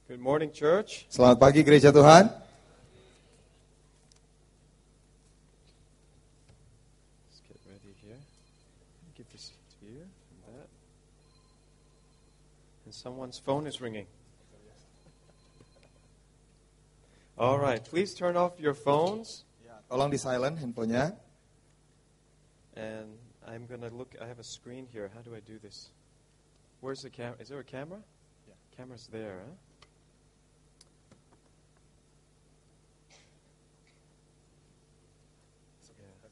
Good morning, church. Selamat pagi gereja Tuhan. Let's get ready here. Give this to you and that. And someone's phone is ringing. All right, please turn off your phones. Tolong di silent handphonenya. And I'm going to look, I have a screen here. How do I do this? Where's the camera? Is there a camera? Yeah. Camera's there, huh? Yeah.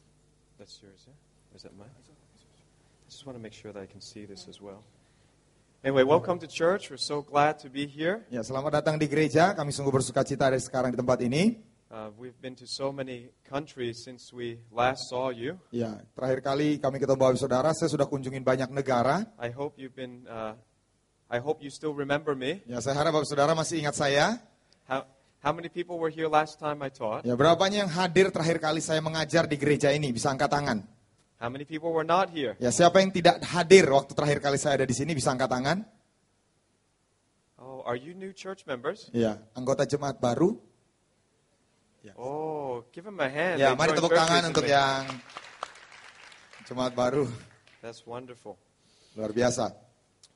That's yours, yeah? Or is that mine? I just want to make sure that I can see this as well. Anyway, welcome to church. We're so glad to be here. Ya, selamat datang di gereja. Kami sungguh bersuka cita dari sekarang di tempat ini. We've been to so many countries since we last saw you. Ya, terakhir kali kami ketemu Bapak Saudara, saya sudah kunjungin banyak negara. I hope you still remember me. Ya, saya harap Bapak Saudara masih ingat saya. How many people were here last time I taught? Ya, berapanya yang hadir terakhir kali saya mengajar di gereja ini? Bisa angkat tangan. How many people were not here? Ya, siapa yang tidak hadir waktu terakhir kali saya ada di sini? Bisa angkat tangan. Oh, are you new church members? Ya, anggota jemaat baru. Oh, give them a hand. Ya, They mari joined tepuk church tangan untuk recently. yang jemaat baru. That's wonderful. Luar biasa.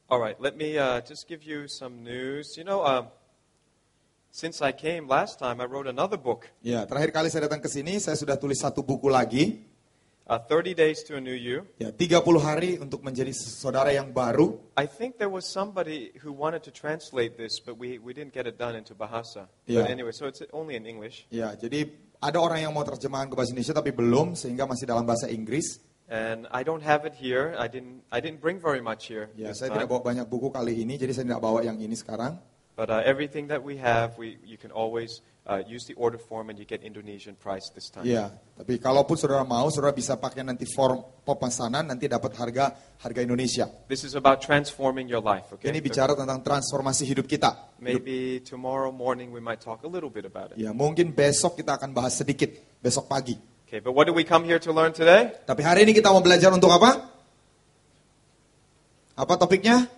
All right, let me just give you some news. You know, since I came last time, I wrote another book. Ya, terakhir kali saya datang ke sini, saya sudah tulis satu buku lagi. 30 Days to a New You. Ya, 30 hari untuk menjadi saudara yang baru. I think there was somebody who wanted to translate this, but we didn't get it done into Bahasa. Yeah. But anyway, so it's only in English. Ya, jadi ada orang yang mau terjemahan ke bahasa Indonesia tapi belum, sehingga masih dalam bahasa Inggris. And I don't have it here. I didn't bring very much here. Ya, this saya time. tidak bawa banyak buku kali ini, jadi saya tidak bawa yang ini sekarang. But everything that we have, you can always use the order form and you get Indonesian price this time. Ya, tapi kalaupun saudara mau, saudara bisa pakai nanti form pemesanan, nanti dapat harga Indonesia. This is about transforming your life, okay? Ini bicara tentang transformasi hidup kita. Maybe tomorrow morning we might talk a little bit about it. Ya, mungkin besok kita akan bahas sedikit, besok pagi. Okay, but what do we come here to learn today? Tapi hari ini kita mau belajar untuk apa? Apa topiknya?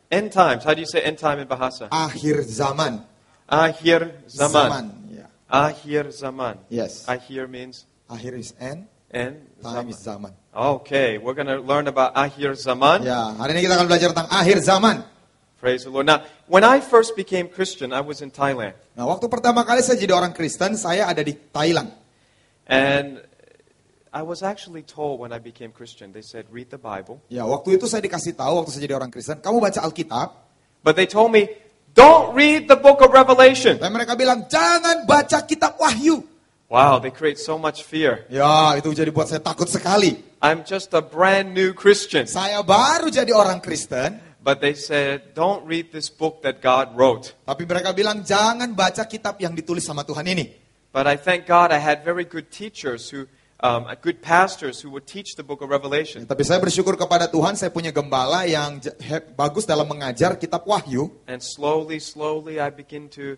End times. How do you say end time in Bahasa? Akhir zaman. Akhir zaman. Ya. Akhir zaman. Yes. Akhir means Akhir is end, end. time Zaman. is zaman. Okay, we're going to learn about akhir zaman. Ya, hari ini kita akan belajar tentang akhir zaman. Praise the Lord. Now, when I first became Christian, I was in Thailand. Nah, waktu pertama kali saya jadi orang Kristen, saya ada di Thailand. And I was actually told when I became Christian, they said, read the Bible. Ya, waktu itu saya dikasih tahu waktu saya jadi orang Kristen, kamu baca Alkitab. But they told me, don't read the book of Revelation. Dan mereka bilang, jangan baca kitab Wahyu. Wow, they create so much fear. Ya, itu jadi buat saya takut sekali. I'm just a brand new Christian. Saya baru jadi orang Kristen, But they said, don't read this book that God wrote. tapi mereka bilang, jangan baca kitab yang ditulis sama Tuhan ini. But I thank God I had very good teachers good pastors who would teach the book of Revelation. Tapi saya bersyukur kepada Tuhan, saya punya gembala yang bagus dalam mengajar kitab Wahyu. And slowly I begin to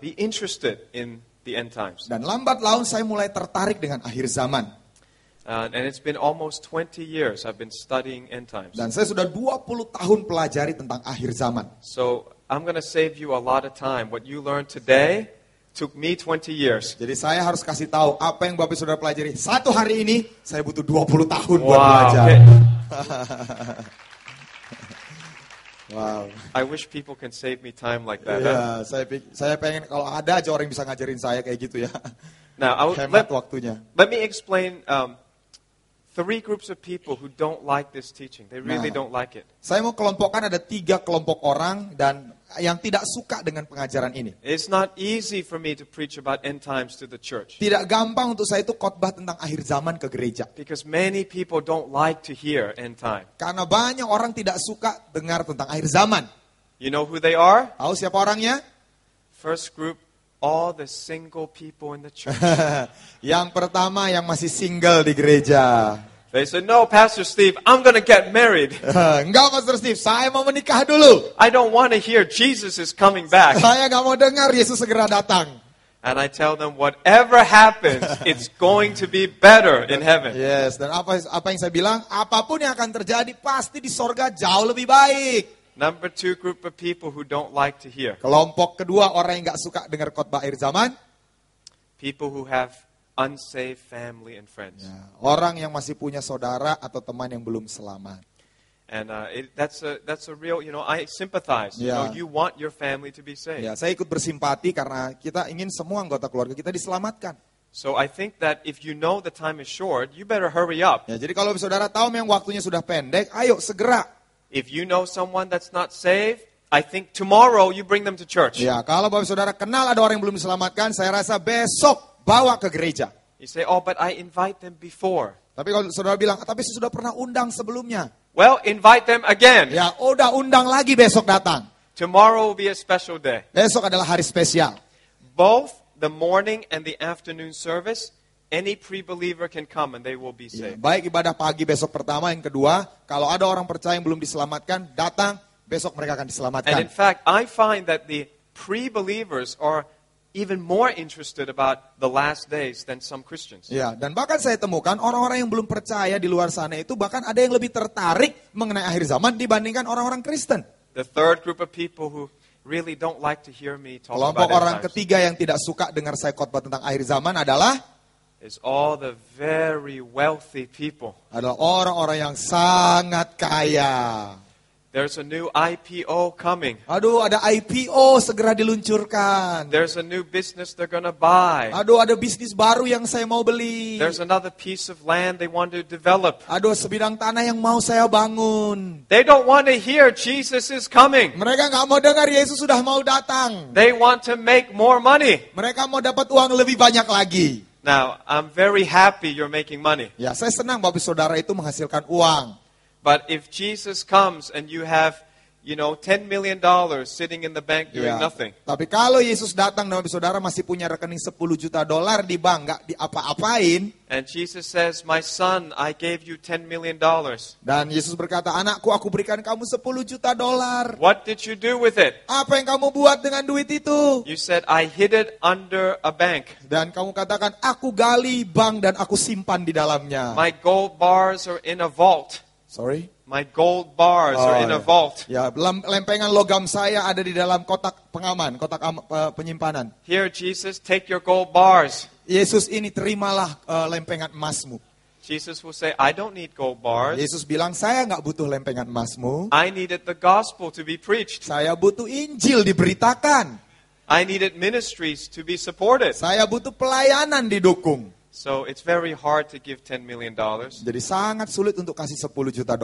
be interested in the end times. Dan lambat laun saya mulai tertarik dengan akhir zaman. And it's been almost 20 years I've been studying end times. Dan saya sudah 20 tahun pelajari tentang akhir zaman. So I'm going to save you a lot of time. What you learned today took me 20 years. Jadi saya harus kasih tahu apa yang Bapak Saudara pelajari. Satu hari ini saya butuh 20 tahun buat Wow. belajar. Okay. Wow. I wish people can save me time like that. Ya, Huh? saya pengen kalau ada aja orang yang bisa ngajarin saya kayak gitu ya. Now, Hemat waktunya. let me explain 3 groups of people who don't like this teaching. They really Nah. don't like it. Saya mau kelompokkan ada 3 kelompok orang dan yang tidak suka dengan pengajaran ini. It's not easy for me to preach about end times to the church. Tidak gampang untuk saya itu khotbah tentang akhir zaman ke gereja. Because many people don't like to hear end time. Karena banyak orang tidak suka dengar tentang akhir zaman. You know who they are? Tahu siapa orangnya? First group, all the single people in the church. Yang pertama yang masih single di gereja. They said, no, Pastor Steve, I'm going to get married. Enggak, Pastor Steve, saya mau menikah dulu. I don't want to hear Jesus is coming back. Saya nggak mau dengar Yesus segera datang. And I tell them, whatever happens, it's going to be better in heaven. Yes, dan apa yang saya bilang, apapun yang akan terjadi pasti di sorga jauh lebih baik. Number 2 group of people who don't like to hear. Kelompok kedua orang yang nggak suka dengar khotbah akhir zaman. People who have unsaved family and friends. Ya, orang yang masih punya saudara atau teman yang belum selamat. And that's a real, I sympathize. Yeah. You want your family to be saved. Ya, saya ikut bersimpati karena kita ingin semua anggota keluarga kita diselamatkan. So I think that if you know the time is short, you better hurry up. Ya, jadi kalau saudara tahu memang waktunya sudah pendek, ayo segera. If you know someone that's not saved, I think tomorrow you bring them to church. Ya, kalau bapak saudara kenal ada orang yang belum diselamatkan, saya rasa besok bawa ke gereja. You say, oh, but I invite them before. Tapi kalau saudara bilang, tapi saya sudah pernah undang sebelumnya. Well, invite them again. Ya, udah undang lagi besok datang. Tomorrow will be a special day. Besok adalah hari spesial. Both the morning and the afternoon service, any pre-believer can come and they will be Ya, saved. baik ibadah pagi besok pertama, yang kedua, kalau ada orang percaya yang belum diselamatkan, datang, besok mereka akan And diselamatkan. in fact, I find that the pre-believers are even more interested about the last days than some Christians. Ya, dan bahkan saya temukan orang-orang yang belum percaya di luar sana itu bahkan ada yang lebih tertarik mengenai akhir zaman dibandingkan orang-orang Kristen. The third group of people who really don't like to hear me talk Kelompok about orang end times ketiga yang tidak suka dengar saya khotbah tentang akhir zaman adalah all the very wealthy people. orang-orang yang sangat kaya. There's a new IPO coming. Aduh, ada IPO segera diluncurkan. There's a new business they're going to buy. Aduh, ada bisnis baru yang saya mau beli. There's another piece of land they want to develop. Aduh, sebidang tanah yang mau saya bangun. They don't want to hear Jesus is coming. Mereka nggak mau dengar Yesus sudah mau datang. They want to make more money. Mereka mau dapat uang lebih banyak lagi. Now, I'm very happy you're making money. Ya, saya senang bapak saudara itu menghasilkan uang. But if Jesus comes and you have, $10 million sitting in the bank doing Ya, nothing, tapi kalau Yesus datang dan bapak saudara masih punya rekening $10 juta di bank, nggak diapa-apain. and Jesus says, my son, I gave you $10 million. Dan Yesus berkata, anakku, aku berikan kamu $10 juta. What did you do with it? Apa yang kamu buat dengan duit itu? You said, I hid it under a bank. Dan kamu katakan, aku gali bank dan aku simpan di dalamnya. My gold bars are in a vault. Sorry? My gold bars are in a vault. Ya, lempengan logam saya ada di dalam kotak pengaman, kotak penyimpanan. Here, Jesus, take your gold bars. Yesus ini terimalah lempengan emasmu. Jesus will say, I don't need gold bars. Yesus bilang, saya nggak butuh lempengan emasmu. I needed the gospel to be preached. Saya butuh Injil diberitakan. I needed ministries to be supported. Saya butuh pelayanan didukung. So it's very hard to give $10 million. Jadi sangat sulit untuk kasih $10 juta.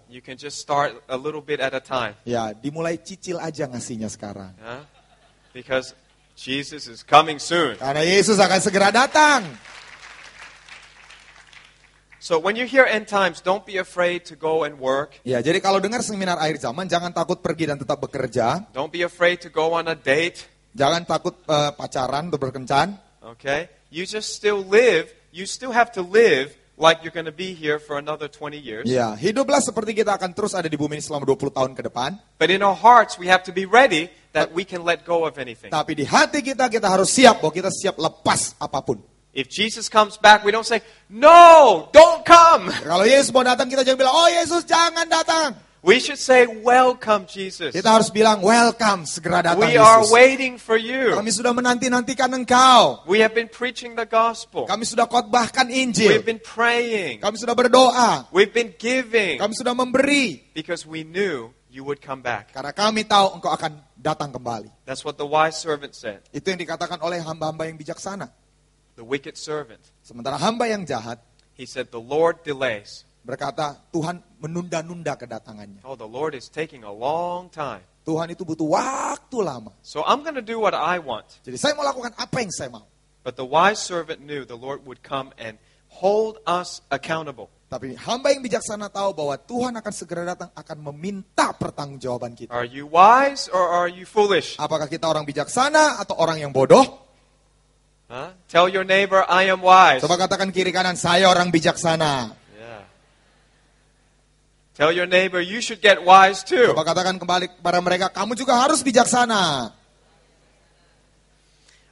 You can just start a little bit at a time. Ya, dimulai cicil aja ngasihnya sekarang. Huh? Because Jesus is coming soon. Karena Yesus akan segera datang. So when you hear end times, don't be afraid to go and work. Ya, jadi kalau dengar seminar akhir zaman, jangan takut pergi dan tetap bekerja. Don't be afraid to go on a date. Jangan takut pacaran atau berkencan. Okay? You just still live. You still have to live like you're going to be here for another 20 years. Ya, hiduplah seperti kita akan terus ada di bumi ini selama 20 tahun ke depan. But in our hearts, we have to be ready that we can let go of anything. Tapi di hati kita harus siap bahwa kita siap lepas apapun. If Jesus comes back, we don't say, no, don't come. Kalau Yesus mau datang, kita jangan bilang, oh Yesus jangan datang. We should say, welcome, Jesus. Kita harus bilang, welcome, segera datang We are Yesus. waiting for you. Kami sudah menanti-nantikan engkau. We have been preaching the gospel. Kami sudah khotbahkan We've Injil. been praying. Kami sudah berdoa. We've been giving. Kami sudah memberi. Because we knew you would come back. Karena kami tahu engkau akan datang kembali. That's what the wise servant said. Itu yang dikatakan oleh hamba-hamba yang bijaksana. The wicked servant. Sementara hamba yang jahat He said, the Lord delays. berkata, Tuhan menunda-nunda kedatangannya. Oh, the Lord is taking a long time. Tuhan itu butuh waktu lama. So I'm going to do what I want. Jadi saya mau lakukan apa yang saya mau. But the wise servant knew the Lord would come and hold us accountable. Tapi hamba yang bijaksana tahu bahwa Tuhan akan segera datang, akan meminta pertanggungjawaban kita. Are you wise or are you foolish? Apakah kita orang bijaksana atau orang yang bodoh? Huh? Tell your neighbor, I am wise. Coba katakan kiri kanan, saya orang bijaksana. Yeah. Tell your neighbor, you should get wise too. Coba katakan kembali kepada mereka, kamu juga harus bijaksana.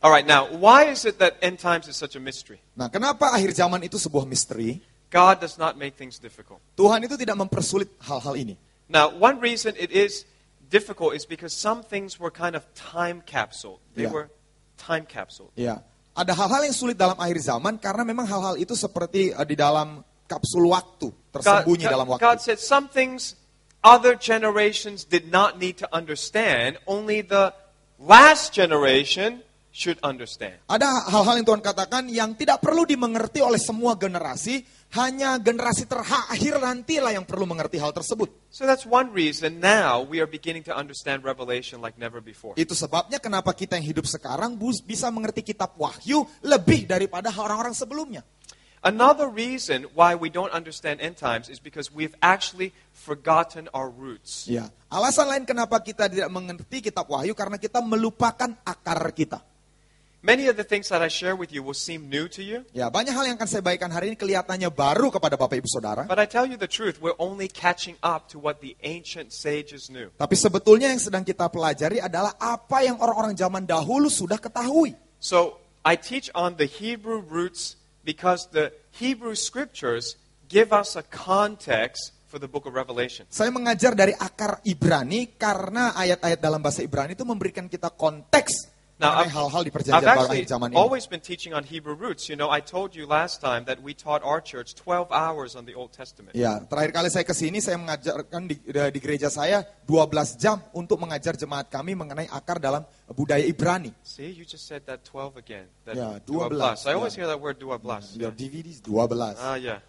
All right, now, why is it that end times is such a mystery? Nah, kenapa akhir zaman itu sebuah misteri? God does not make things difficult. Tuhan itu tidak mempersulit hal-hal ini. Now, one reason it is difficult is because some things were kind of time capsule. They Yeah. were time capsule. Ya, ada hal-hal yang sulit dalam akhir zaman karena memang hal-hal itu seperti di dalam kapsul waktu, tersembunyi dalam waktu. God said some things other generations did not need to understand, only the last generation should understand. Ada hal-hal yang Tuhan katakan yang tidak perlu dimengerti oleh semua generasi, hanya generasi terakhir nantilah yang perlu mengerti hal tersebut. So that's one reason now we are beginning to understand Revelation like never before. Itu sebabnya kenapa kita yang hidup sekarang bisa mengerti kitab Wahyu lebih daripada orang-orang sebelumnya. Another reason why we don't understand end times is because we've actually forgotten our roots. Ya, alasan lain kenapa kita tidak mengerti kitab Wahyu karena kita melupakan akar kita. Many of the things that I share with you will seem new to you, Ya, banyak hal yang akan saya bagikan hari ini kelihatannya baru kepada Bapak Ibu Saudara. but I tell you the truth, we're only catching up to what the ancient sages knew. Tapi sebetulnya yang sedang kita pelajari adalah apa yang orang-orang zaman dahulu sudah ketahui. So I teach on the Hebrew roots because the Hebrew scriptures give us a context for the book of Revelation. Saya mengajar dari akar Ibrani karena ayat-ayat dalam bahasa Ibrani itu memberikan kita konteks Now, mengenai hal-hal di I've perjanjian baru actually akhir zaman ini. always been teaching on Hebrew roots. You know, I told you last time that we taught our church 12 hours on the Old Testament. Ya, terakhir kali saya ke sini saya mengajarkan di gereja saya 12 jam untuk mengajar jemaat kami mengenai akar dalam budaya Ibrani. See, you just said that 12 again. That Yeah, 12. 12, I always yeah. hear that word 12. Your DVDs 12. Ah, yeah.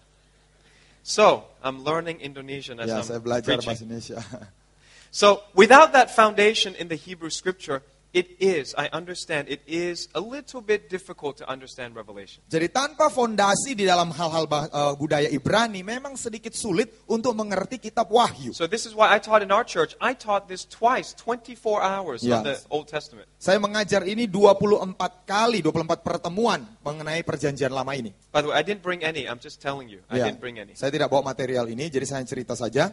So, I'm learning Indonesian as Ya, saya belajar I'm bahasa preaching. Indonesia. So, without that foundation in the Hebrew scripture, I understand, it is a little bit difficult to understand Revelation. Jadi tanpa fondasi di dalam hal-hal budaya Ibrani memang sedikit sulit untuk mengerti kitab Wahyu. So this is why I taught in our church. I taught this twice, 24 hours on the Yes. Old Testament. Saya mengajar ini 24 kali, 24 pertemuan mengenai perjanjian lama ini. By the way, I didn't bring any. I'm just telling you. I Ya, didn't bring any. saya tidak bawa material ini, jadi saya cerita saja.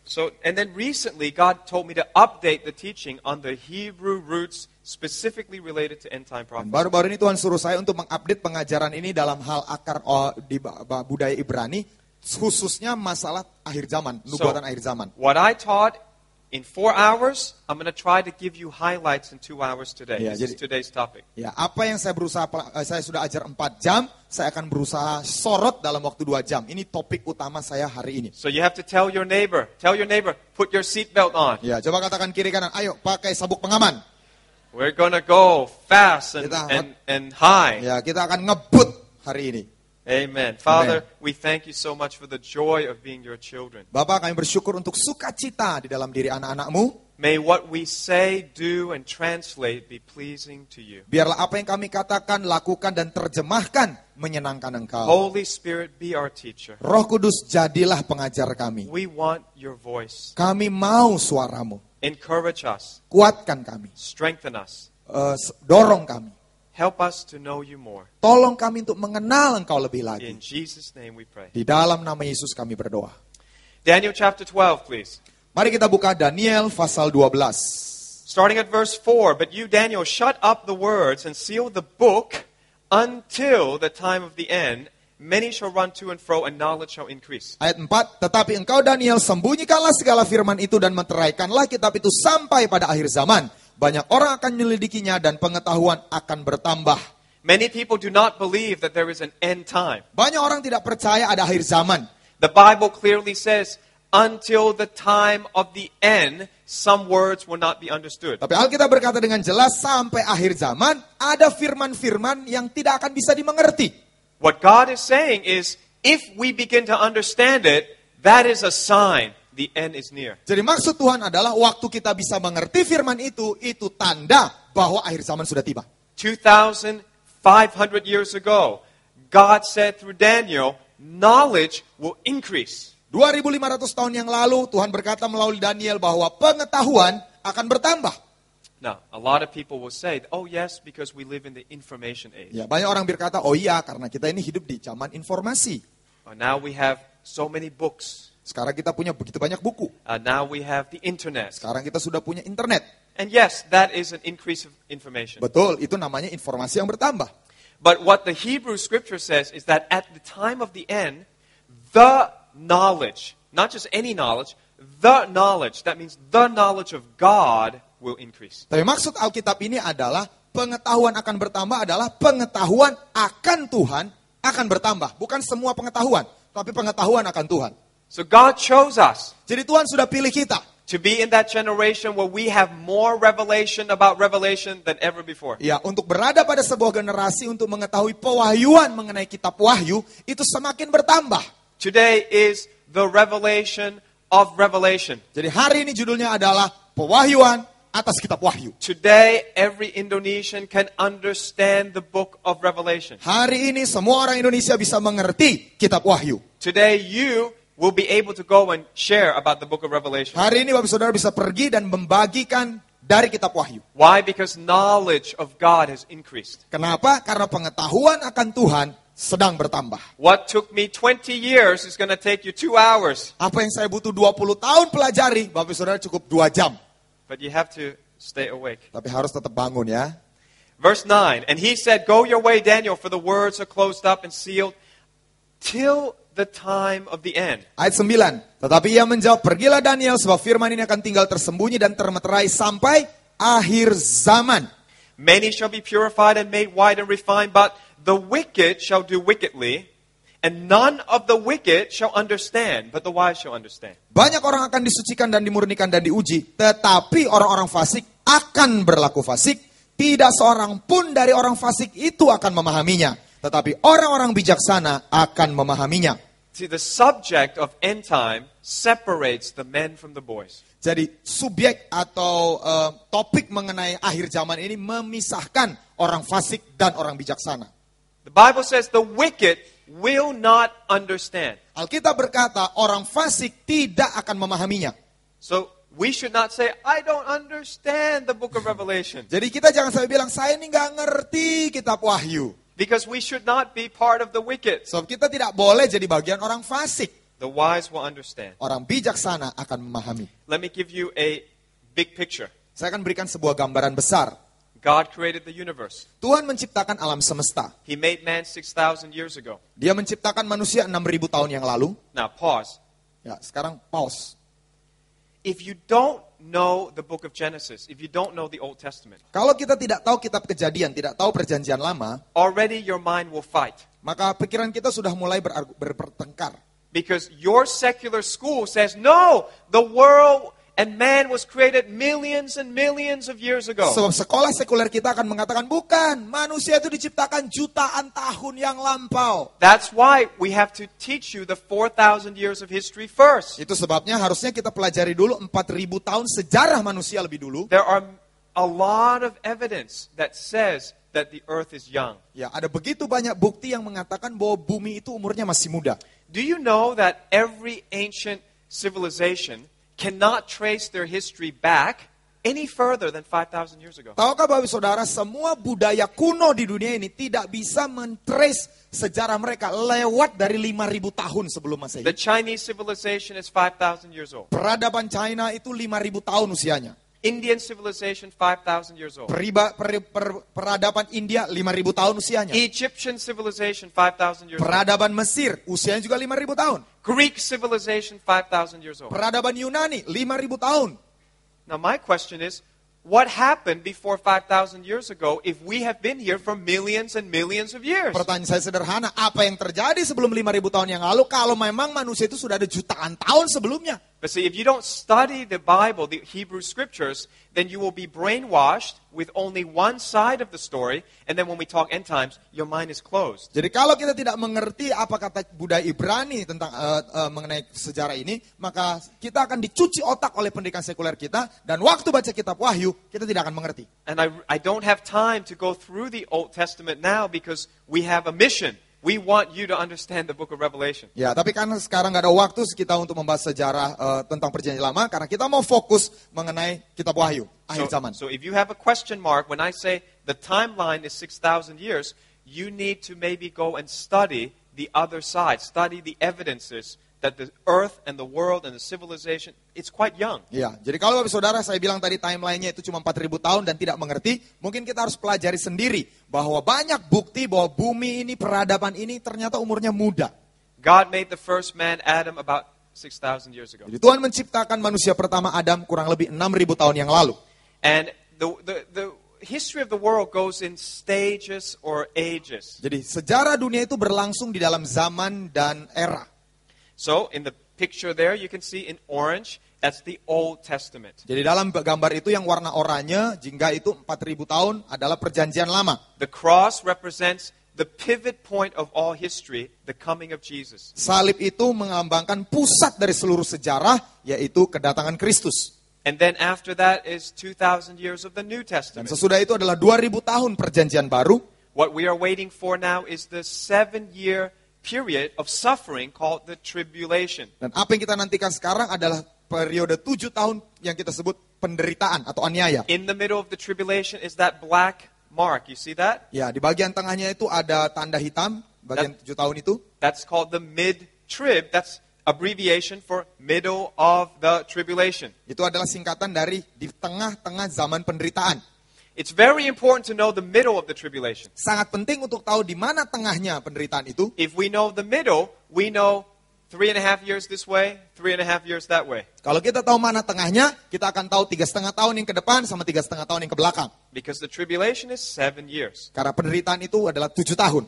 So, and then recently, God told me to update the teaching on the Hebrew roots specifically related to end time Dan prophecy. baru-baru ini Tuhan suruh saya untuk mengupdate pengajaran ini dalam hal akar di budaya Ibrani, khususnya masalah akhir zaman, nubuatan akhir zaman. What I taught in 4 hours, I'm going to try to give you highlights in 2 hours today. Yeah, This is jadi- today's topic. Ya, apa yang saya sudah ajar 4 jam, saya akan berusaha sorot dalam waktu 2 jam. Ini topik utama saya hari ini. So you have to tell your neighbor, put your seatbelt on. Ya, coba katakan kiri kanan, ayo pakai sabuk pengaman. We're going to go fast and high. Ya, kita akan ngebut hari ini. Amen. Father, we thank you so much for the joy of being your children. Bapak, kami bersyukur untuk sukacita di dalam diri anak-anakmu. May what we say, do, and translate be pleasing to you. Biarlah apa yang kami katakan, lakukan, dan terjemahkan menyenangkan Engkau. Holy Spirit, be our teacher. Roh Kudus, jadilah pengajar kami. We want your voice. Kami mau suaramu. Encourage us. Kuatkan kami. Strengthen us. Dorong kami. Help us to know you more. Tolong kami untuk mengenal Engkau lebih lagi. In Jesus' name we pray. Di dalam nama Yesus kami berdoa. Daniel chapter 12, please. Mari kita buka Daniel pasal 12. Starting at verse 4. But you, Daniel, shut up the words and seal the book until the time of the end. Many shall run to and fro, and knowledge shall increase. Ayat 4, tetapi engkau Daniel sembunyikanlah segala firman itu dan menteraikanlah kitab itu sampai pada akhir zaman. Banyak orang akan menyelidikinya dan pengetahuan akan bertambah. Many people do not believe that there is an end time. Banyak orang tidak percaya ada akhir zaman. The Bible clearly says, until the time of the end, some words will not be understood. Tapi Alkitab berkata dengan jelas sampai akhir zaman ada firman-firman yang tidak akan bisa dimengerti. What God is saying is, if we begin to understand it, that is a sign the end is near. Jadi maksud Tuhan adalah waktu kita bisa mengerti firman itu tanda bahwa akhir zaman sudah tiba. 2,500 years ago, God said through Daniel, knowledge will increase. 2500 tahun yang lalu Tuhan berkata melalui Daniel bahwa pengetahuan akan bertambah. Now, a lot of people will say, oh yes, because we live in the information age. Ya, banyak orang berkata, oh iya karena kita ini hidup di zaman informasi. Now we have so many books. Sekarang kita punya begitu banyak buku. Now we have the internet. Sekarang kita sudah punya internet. And yes, that is an increase of information. Betul, itu namanya informasi yang bertambah. But what the Hebrew scripture says is that at the time of the end, the knowledge, not just any knowledge, the knowledge, that means the knowledge of God will increase. Tapi maksud Alkitab ini adalah pengetahuan akan bertambah adalah pengetahuan akan Tuhan akan bertambah. Bukan semua pengetahuan, tapi pengetahuan akan Tuhan. So God chose us Jadi Tuhan sudah pilih kita. to be in that generation where we have more revelation about revelation than ever before. Ya, untuk berada pada sebuah generasi untuk mengetahui pewahyuan mengenai kitab Wahyu itu semakin bertambah. Today is the revelation of revelation. Jadi hari ini judulnya adalah pewahyuan atas kitab Wahyu. Today, every Indonesian can understand the book of Revelation. Hari ini semua orang Indonesia bisa mengerti kitab Wahyu. Today, you will be able to go and share about the book of Revelation. Hari ini Bapak Saudara bisa pergi dan membagikan dari kitab Wahyu. Why? Because knowledge of God has increased. Kenapa? Karena pengetahuan akan Tuhan sedang bertambah. What took me 20 years is going to take you 2 hours. Apa yang saya butuh 20 tahun pelajari, Bapak Saudara cukup 2 jam. But you have to stay awake. Tapi harus tetap bangun ya. Verse 9, and he said, go your way, Daniel, for the words are closed up and sealed till the time of the end. Ayat 9. Tetapi ia menjawab, pergilah Daniel, sebab firman ini akan tinggal tersembunyi dan termeterai sampai akhir zaman. Many shall be purified and made white and refined, but the wicked shall do wickedly, and none of the wicked shall understand, but the wise shall understand. Banyak orang akan disucikan dan dimurnikan dan diuji, tetapi orang-orang fasik akan berlaku fasik. Tidak seorang pun dari orang fasik itu akan memahaminya, tetapi orang-orang bijaksana akan memahaminya. See, the subject of end time separates the men from the boys. Jadi subjek atau topik mengenai akhir zaman ini memisahkan orang fasik dan orang bijaksana. The Bible says the wicked will not understand. Alkitab berkata orang fasik tidak akan memahaminya. So we should not say, I don't understand the book of Revelation. Jadi kita jangan sampai bilang, saya ini nggak ngerti kitab Wahyu. Because we should not be part of the wicked. Sebab kita tidak boleh jadi bagian orang fasik. The wise will understand. Orang bijaksana akan memahami. Let me give you a big picture. Saya akan berikan sebuah gambaran besar. God created the universe. Tuhan menciptakan alam semesta. He made man 6,000 years ago. Dia menciptakan manusia 6.000 tahun yang lalu. Now pause. Ya, sekarang pause. If you don't know the book of Genesis, if you don't know the Old Testament, Kalau kita tidak tahu kitab Kejadian, tidak tahu perjanjian lama, already your mind will fight. maka pikiran kita sudah mulai berpertengkar. Because your secular school says, no, the world and man was created millions and millions of years ago. Sebab sekolah sekuler kita akan mengatakan, bukan, manusia itu diciptakan jutaan tahun yang lampau. That's why we have to teach you the 4,000 years of history first. Itu sebabnya harusnya kita pelajari dulu 4.000 tahun sejarah manusia lebih dulu. There are a lot of evidence that says that the earth is young. Ya, ada begitu banyak bukti yang mengatakan bahwa bumi itu umurnya masih muda. Do you know that every ancient civilization cannot trace their history back any further than 5,000 years ago? Tahukah Bapak Saudara, semua budaya kuno di dunia ini tidak bisa men-trace sejarah mereka lewat dari 5.000 tahun sebelum Masehi. The Chinese civilization is 5,000 years old. Peradaban China itu 5.000 tahun usianya. Indian civilization 5,000 years old. Peradaban India 5.000 tahun usianya. Egyptian civilization 5,000 years old. Peradaban Mesir usianya juga 5.000 tahun. Greek civilization 5,000 years old. Peradaban Yunani 5.000 tahun. Now my question is, what happened before 5,000 years ago if we have been here for millions and millions of years? Pertanyaan saya sederhana, apa yang terjadi sebelum 5.000 tahun yang lalu kalau memang manusia itu sudah ada jutaan tahun sebelumnya? But see, if you don't study the Bible, the Hebrew scriptures, then you will be brainwashed with only one side of the story, and then when we talk end times, your mind is closed. Jadi kalau kita tidak mengerti apa kata budaya Ibrani tentang mengenai sejarah ini, maka kita akan dicuci otak oleh pendidikan sekuler kita, dan waktu baca kitab Wahyu, kita tidak akan mengerti. And I don't have time to go through the Old Testament now because we have a mission. We want you to understand the book of Revelation. Ya, tapi karena sekarang nggak ada waktu kita untuk membahas sejarah tentang perjanjian lama, karena kita mau fokus mengenai kitab Wahyu, akhir zaman. So if you have a question mark, when I say the timeline is 6,000 years, you need to maybe go and study the other side, study the evidences that the earth and the world and the civilization, it's quite young. Ya, jadi kalau Bapak Saudara saya bilang tadi timelinenya itu cuma 4.000 tahun dan tidak mengerti, mungkin kita harus pelajari sendiri bahwa banyak bukti bahwa bumi ini, peradaban ini ternyata umurnya muda. God made the first man, Adam, about 6,000 years ago. Jadi Tuhan menciptakan manusia pertama Adam kurang lebih 6.000 tahun yang lalu. And the history of the world goes in stages or ages. Jadi sejarah dunia itu berlangsung di dalam zaman dan era. So in the picture there, you can see in orange, that's the Old Testament. Jadi dalam gambar itu yang warna oranye, jingga itu 4.000 tahun adalah perjanjian lama. The cross represents the pivot point of all history, the coming of Jesus. Salib itu melambangkan pusat dari seluruh sejarah, yaitu kedatangan Kristus. And then after that is 2,000 years of the New Dan Testament. sesudah itu adalah 2.000 tahun perjanjian baru. What we are waiting for now is the 7-year period of suffering called the tribulation. Dan apa yang kita nantikan sekarang adalah periode 7 tahun yang kita sebut penderitaan atau aniaya. In the middle of the tribulation is that black mark. You see that? Ya, di bagian tengahnya itu ada tanda hitam, bagian 7 tahun itu. That's called the mid-trib. That's abbreviation for middle of the tribulation. Itu adalah singkatan dari di tengah-tengah zaman penderitaan. It's very important to know the middle of the tribulation. Sangat penting untuk tahu di mana tengahnya penderitaan itu. If we know the middle, we know 3.5 years this way, 3.5 years that way. Kalau kita tahu mana tengahnya, kita akan tahu 3,5 tahun yang ke depan sama 3,5 tahun yang ke belakang. Because the tribulation is 7 years. Karena penderitaan itu adalah 7 tahun.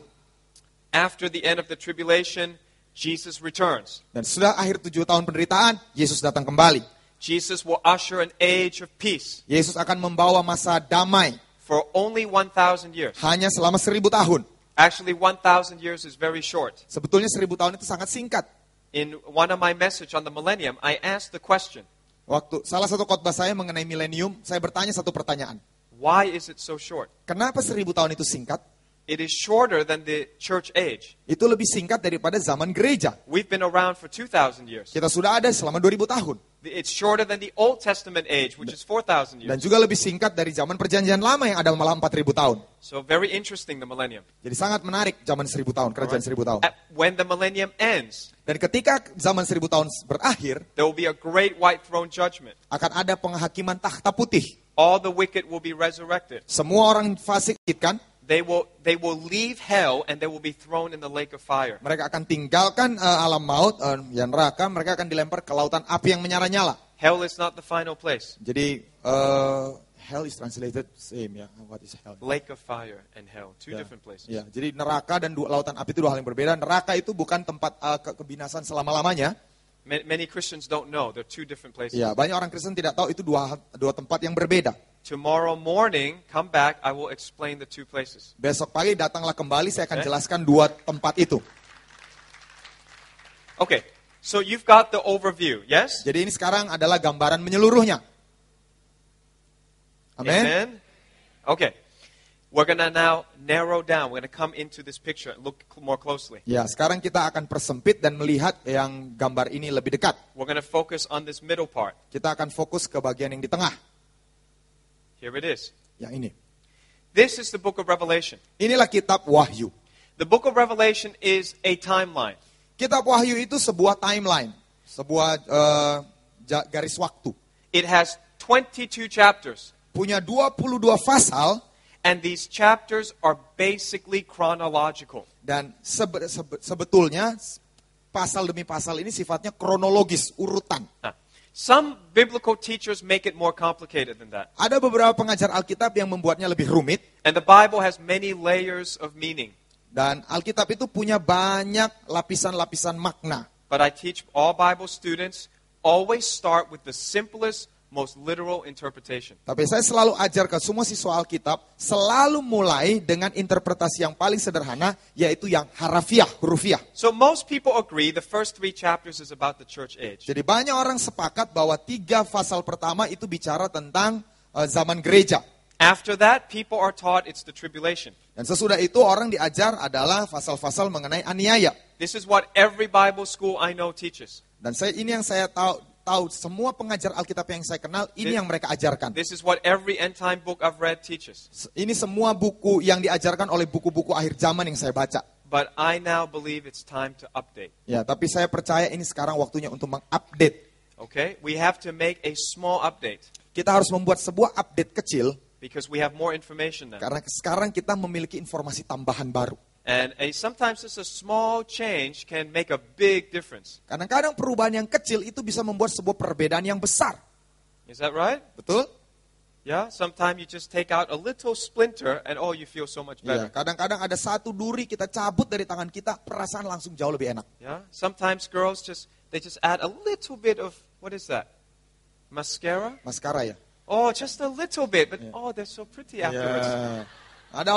After the end of the tribulation, Jesus returns. Dan sudah akhir 7 tahun penderitaan, Yesus datang kembali. Jesus will usher an age of peace Yesus akan membawa masa damai for only 1,000 years. hanya selama 1.000 tahun. Actually, 1,000 years is very short. Sebetulnya 1.000 tahun itu sangat singkat. In one of my message on the millennium, I asked the question, Waktu salah satu khotbah saya mengenai milenium, saya bertanya satu pertanyaan. why is it so short? Kenapa 1.000 tahun itu singkat? It is shorter than the church age. Itu lebih singkat daripada zaman gereja. We've been around for 2,000 years. Kita sudah ada selama 2.000 tahun. It's shorter than the Old Testament age, which is 4,000 Dan years. juga lebih singkat dari zaman perjanjian lama yang ada malah 4.000 tahun. So very interesting, the millennium. Jadi sangat menarik zaman 1.000 tahun, kerajaan 1.000 tahun. When the millennium ends, Dan ketika zaman 1.000 tahun berakhir, there will be a great white throne judgment. akan ada penghakiman takhta putih. All the wicked will be resurrected. Semua orang fasik kan, They will leave hell and they will be thrown in the lake of fire. mereka akan tinggalkan alam maut, ya neraka, mereka akan dilempar ke lautan api yang menyala-nyala. Hell is not the final place. Jadi hell is translated same ya. What is hell? Lake of fire and hell, two Ya, different places. ya, jadi neraka dan lautan api itu dua hal yang berbeda. Neraka itu bukan tempat kebinasan selama-lamanya. Many Christians don't know. They're two different places. Ya, banyak orang Kristen tidak tahu itu dua tempat yang berbeda. Tomorrow morning, come back, I will explain the two places. Besok pagi datanglah kembali, saya akan Okay. jelaskan dua tempat itu. Okay, so you've got the overview, yes? Jadi ini sekarang adalah gambaran menyeluruhnya. Amin. Okay, we're going to now narrow down. We're going to come into this picture and look more closely. Ya, sekarang kita akan persempit dan melihat yang gambar ini lebih dekat. We're going to focus on this middle part. Kita akan fokus ke bagian yang di tengah. Here it is. Yang ini. This is the book of Revelation. Inilah kitab Wahyu. The book of Revelation is a timeline. Kitab Wahyu itu sebuah timeline, sebuah garis waktu. It has 22 chapters, Punya 22 pasal and these chapters are basically chronological. dan sebetulnya pasal demi pasal ini sifatnya kronologis, urutan. Now, some biblical teachers make it more complicated than that. Ada beberapa pengajar Alkitab yang membuatnya lebih rumit And the Bible has many layers of meaning. dan Alkitab itu punya banyak lapisan-lapisan makna. But I teach all Bible students, always start with the simplest, most literal interpretation. Tapi saya selalu ajar ke semua siswa Alkitab, selalu mulai dengan interpretasi yang paling sederhana, yaitu yang harafiah, hurufiah. So most people agree the first 3 chapters is about the church age. Jadi banyak orang sepakat bahwa 3 pasal pertama itu bicara tentang zaman gereja. After that, people are taught it's the tribulation. Dan sesudah itu orang diajar adalah pasal-pasal mengenai aniaya. This is what every Bible school I know teaches. Dan ini yang saya tahu semua pengajar Alkitab yang saya kenal, ini yang mereka ajarkan. This is what every end time book I've read teaches. Ini semua buku yang diajarkan oleh buku-buku akhir zaman yang saya baca. But I now believe it's time to update. Ya, tapi saya percaya ini sekarang waktunya untuk mengupdate. Okay? We have to make a small update Kita harus membuat sebuah update kecil, because we have more information now. karena sekarang kita memiliki informasi tambahan baru. And sometimes just a small change can make a big difference. Kadang-kadang perubahan yang kecil itu bisa membuat sebuah perbedaan yang besar. Is that right? Betul? Yeah, sometimes you just take out a little splinter and oh, you feel so much Ya, better. kadang-kadang ada satu duri kita cabut dari tangan kita, perasaan langsung jauh lebih enak. Yeah, sometimes girls they just add a little bit of, what is that? Mascara? Maskara ya. Oh, just a little bit, but oh, they're so pretty afterwards. Ya. Ada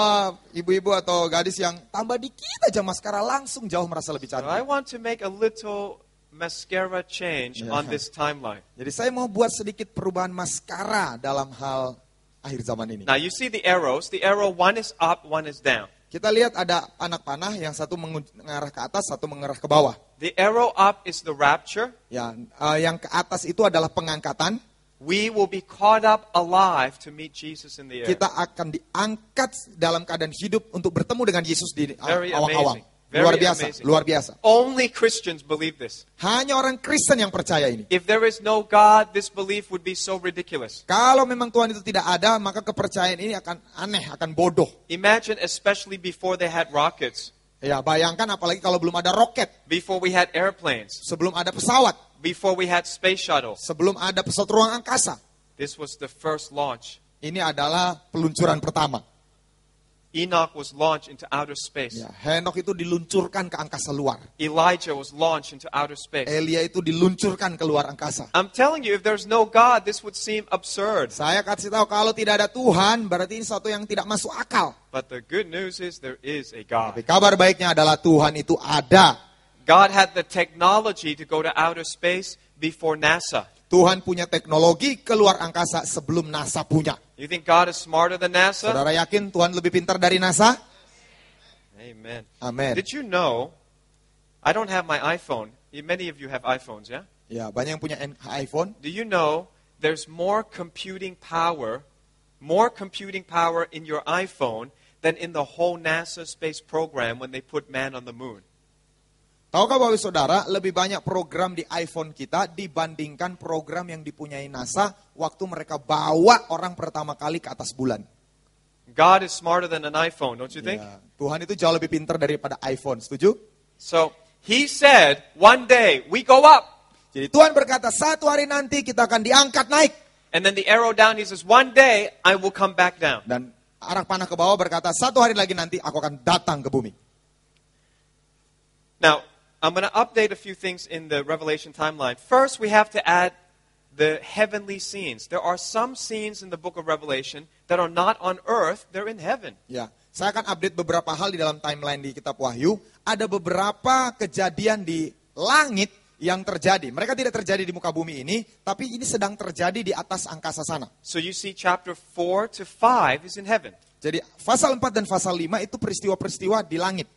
ibu-ibu atau gadis yang tambah dikit aja maskara langsung jauh merasa lebih So I cantik. want to make a little mascara change Yeah. on this timeline. Jadi saya mau buat sedikit perubahan maskara dalam hal akhir zaman ini. Now you see the arrows. The arrow, one is up, one is down. Kita lihat ada anak panah yang satu mengarah ke atas, satu mengarah ke bawah. The arrow up is the rapture. Ya, yang ke atas itu adalah pengangkatan. We will be caught up alive to meet Jesus in the air. Kita akan diangkat dalam keadaan hidup untuk bertemu dengan Yesus di Very awang-awang. amazing. Very Luar biasa, amazing. luar biasa. Only Christians believe this. Hanya orang Kristen yang percaya ini. If there is no God, this belief would be so ridiculous. Kalau memang Tuhan itu tidak ada, maka kepercayaan ini akan aneh, akan bodoh. Imagine, especially before they had rockets, Ya, bayangkan apalagi kalau belum ada roket, before we had airplanes, sebelum ada pesawat, before we had space shuttles. sebelum ada pesawat ruang angkasa. This was the first launch. Ini adalah peluncuran pertama. Enoch was launched into outer space. Ya, Henok itu diluncurkan ke angkasa luar. Elijah was launched into outer space. Elia itu diluncurkan ke luar angkasa. I'm telling you, if there's no God, this would seem absurd. Saya kasih tahu kalau tidak ada Tuhan, berarti ini sesuatu yang tidak masuk akal. But the good news is there is a Tapi God. kabar baiknya adalah Tuhan itu ada. God had the technology to go to outer space before NASA. Tuhan punya teknologi keluar angkasa sebelum NASA punya. You think God is smarter than NASA? Saudara yakin Tuhan lebih pintar dari NASA? Amen. Amin. Did you know, I don't have my iPhone. Many of you have iPhones, yeah? Ya, banyak yang punya iPhone. Do you know there's more computing power in your iPhone than in the whole NASA space program when they put man on the moon? Tahukah Bapak Saudara, lebih banyak program di iPhone kita dibandingkan program yang dipunyai NASA waktu mereka bawa orang pertama kali ke atas bulan. God is smarter than an iPhone, don't you think? Ya, Tuhan itu jauh lebih pintar daripada iPhone, setuju? So, he said, one day we go up. Jadi Tuhan berkata, satu hari nanti kita akan diangkat naik. And then the arrow down, he says, one day I will come back down. Dan arah panah ke bawah berkata, satu hari lagi nanti aku akan datang ke bumi. Now, I'm going to update a few things in the Revelation timeline. First, we have to add the heavenly scenes. There are some scenes in the book of Revelation that are not on earth, they're in heaven. Ya, saya akan update beberapa hal di dalam timeline di kitab Wahyu. Ada beberapa kejadian di langit yang terjadi. Mereka tidak terjadi di muka bumi ini, tapi ini sedang terjadi di atas angkasa sana. So you see chapter 4 to 5 is in heaven. Jadi pasal 4 dan pasal 5 itu peristiwa-peristiwa di langit.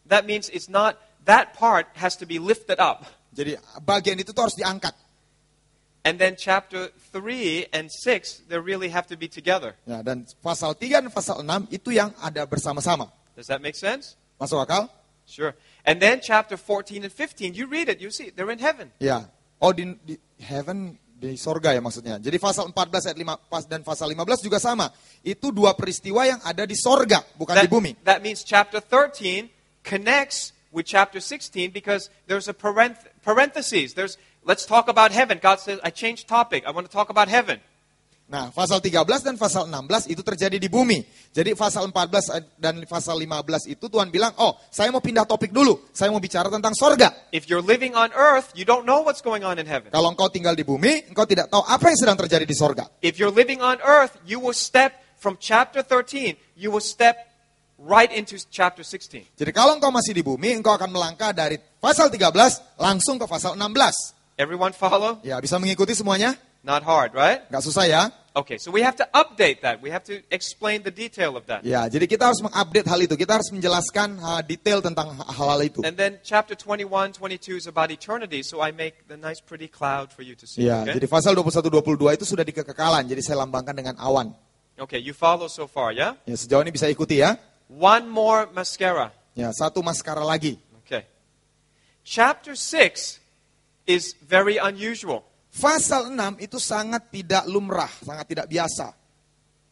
That means it's not, that part has to be lifted up. Jadi bagian itu tuh harus diangkat. And then chapter 3 and 6, they really have to be together. Ya, dan pasal 3 dan pasal 6 itu yang ada bersama-sama. Does that make sense? Masuk akal? Sure. And then chapter 14 and 15, you read it, you see, they're in heaven. Ya. Oh, di heaven, di sorga ya maksudnya. Jadi pasal 14 ayat 5 dan pasal 15 juga sama. Itu dua peristiwa yang ada di sorga, bukan di bumi. That means chapter 13 connects with chapter 16 because there's a parentheses. Let's talk about heaven. God says, I changed topic. I want to talk about heaven. Nah, pasal 13 dan pasal 16 itu terjadi di bumi. Jadi pasal 14 dan pasal 15 itu Tuhan bilang, oh, saya mau pindah topik dulu. Saya mau bicara tentang sorga. If you're living on earth, you don't know what's going on in heaven. Kalau engkau tinggal di bumi, engkau tidak tahu apa yang sedang terjadi di sorga. If you're living on earth, you will step from chapter 13, you will step right into chapter 16. Jadi kalau engkau masih di bumi, engkau akan melangkah dari pasal 13 langsung ke pasal 16. Everyone follow? Ya, bisa mengikuti semuanya? Not hard, right? Nggak susah ya? Okay, so we have to update that. We have to explain the detail of that. Ya, jadi kita harus mengupdate hal itu. Kita harus menjelaskan detail tentang hal-hal itu. And then chapter 21, 22 is about eternity, so I make the nice pretty cloud for you to see. Ya, Okay? jadi pasal 21-22 itu sudah di kekekalan. Jadi saya lambangkan dengan awan. Okay, you follow so far, yeah? Ya, sejauh ini bisa ikuti ya. One more mascara. Ya, satu maskara lagi. Okay. Chapter 6 is very unusual. Pasal 6 itu sangat tidak lumrah, sangat tidak biasa.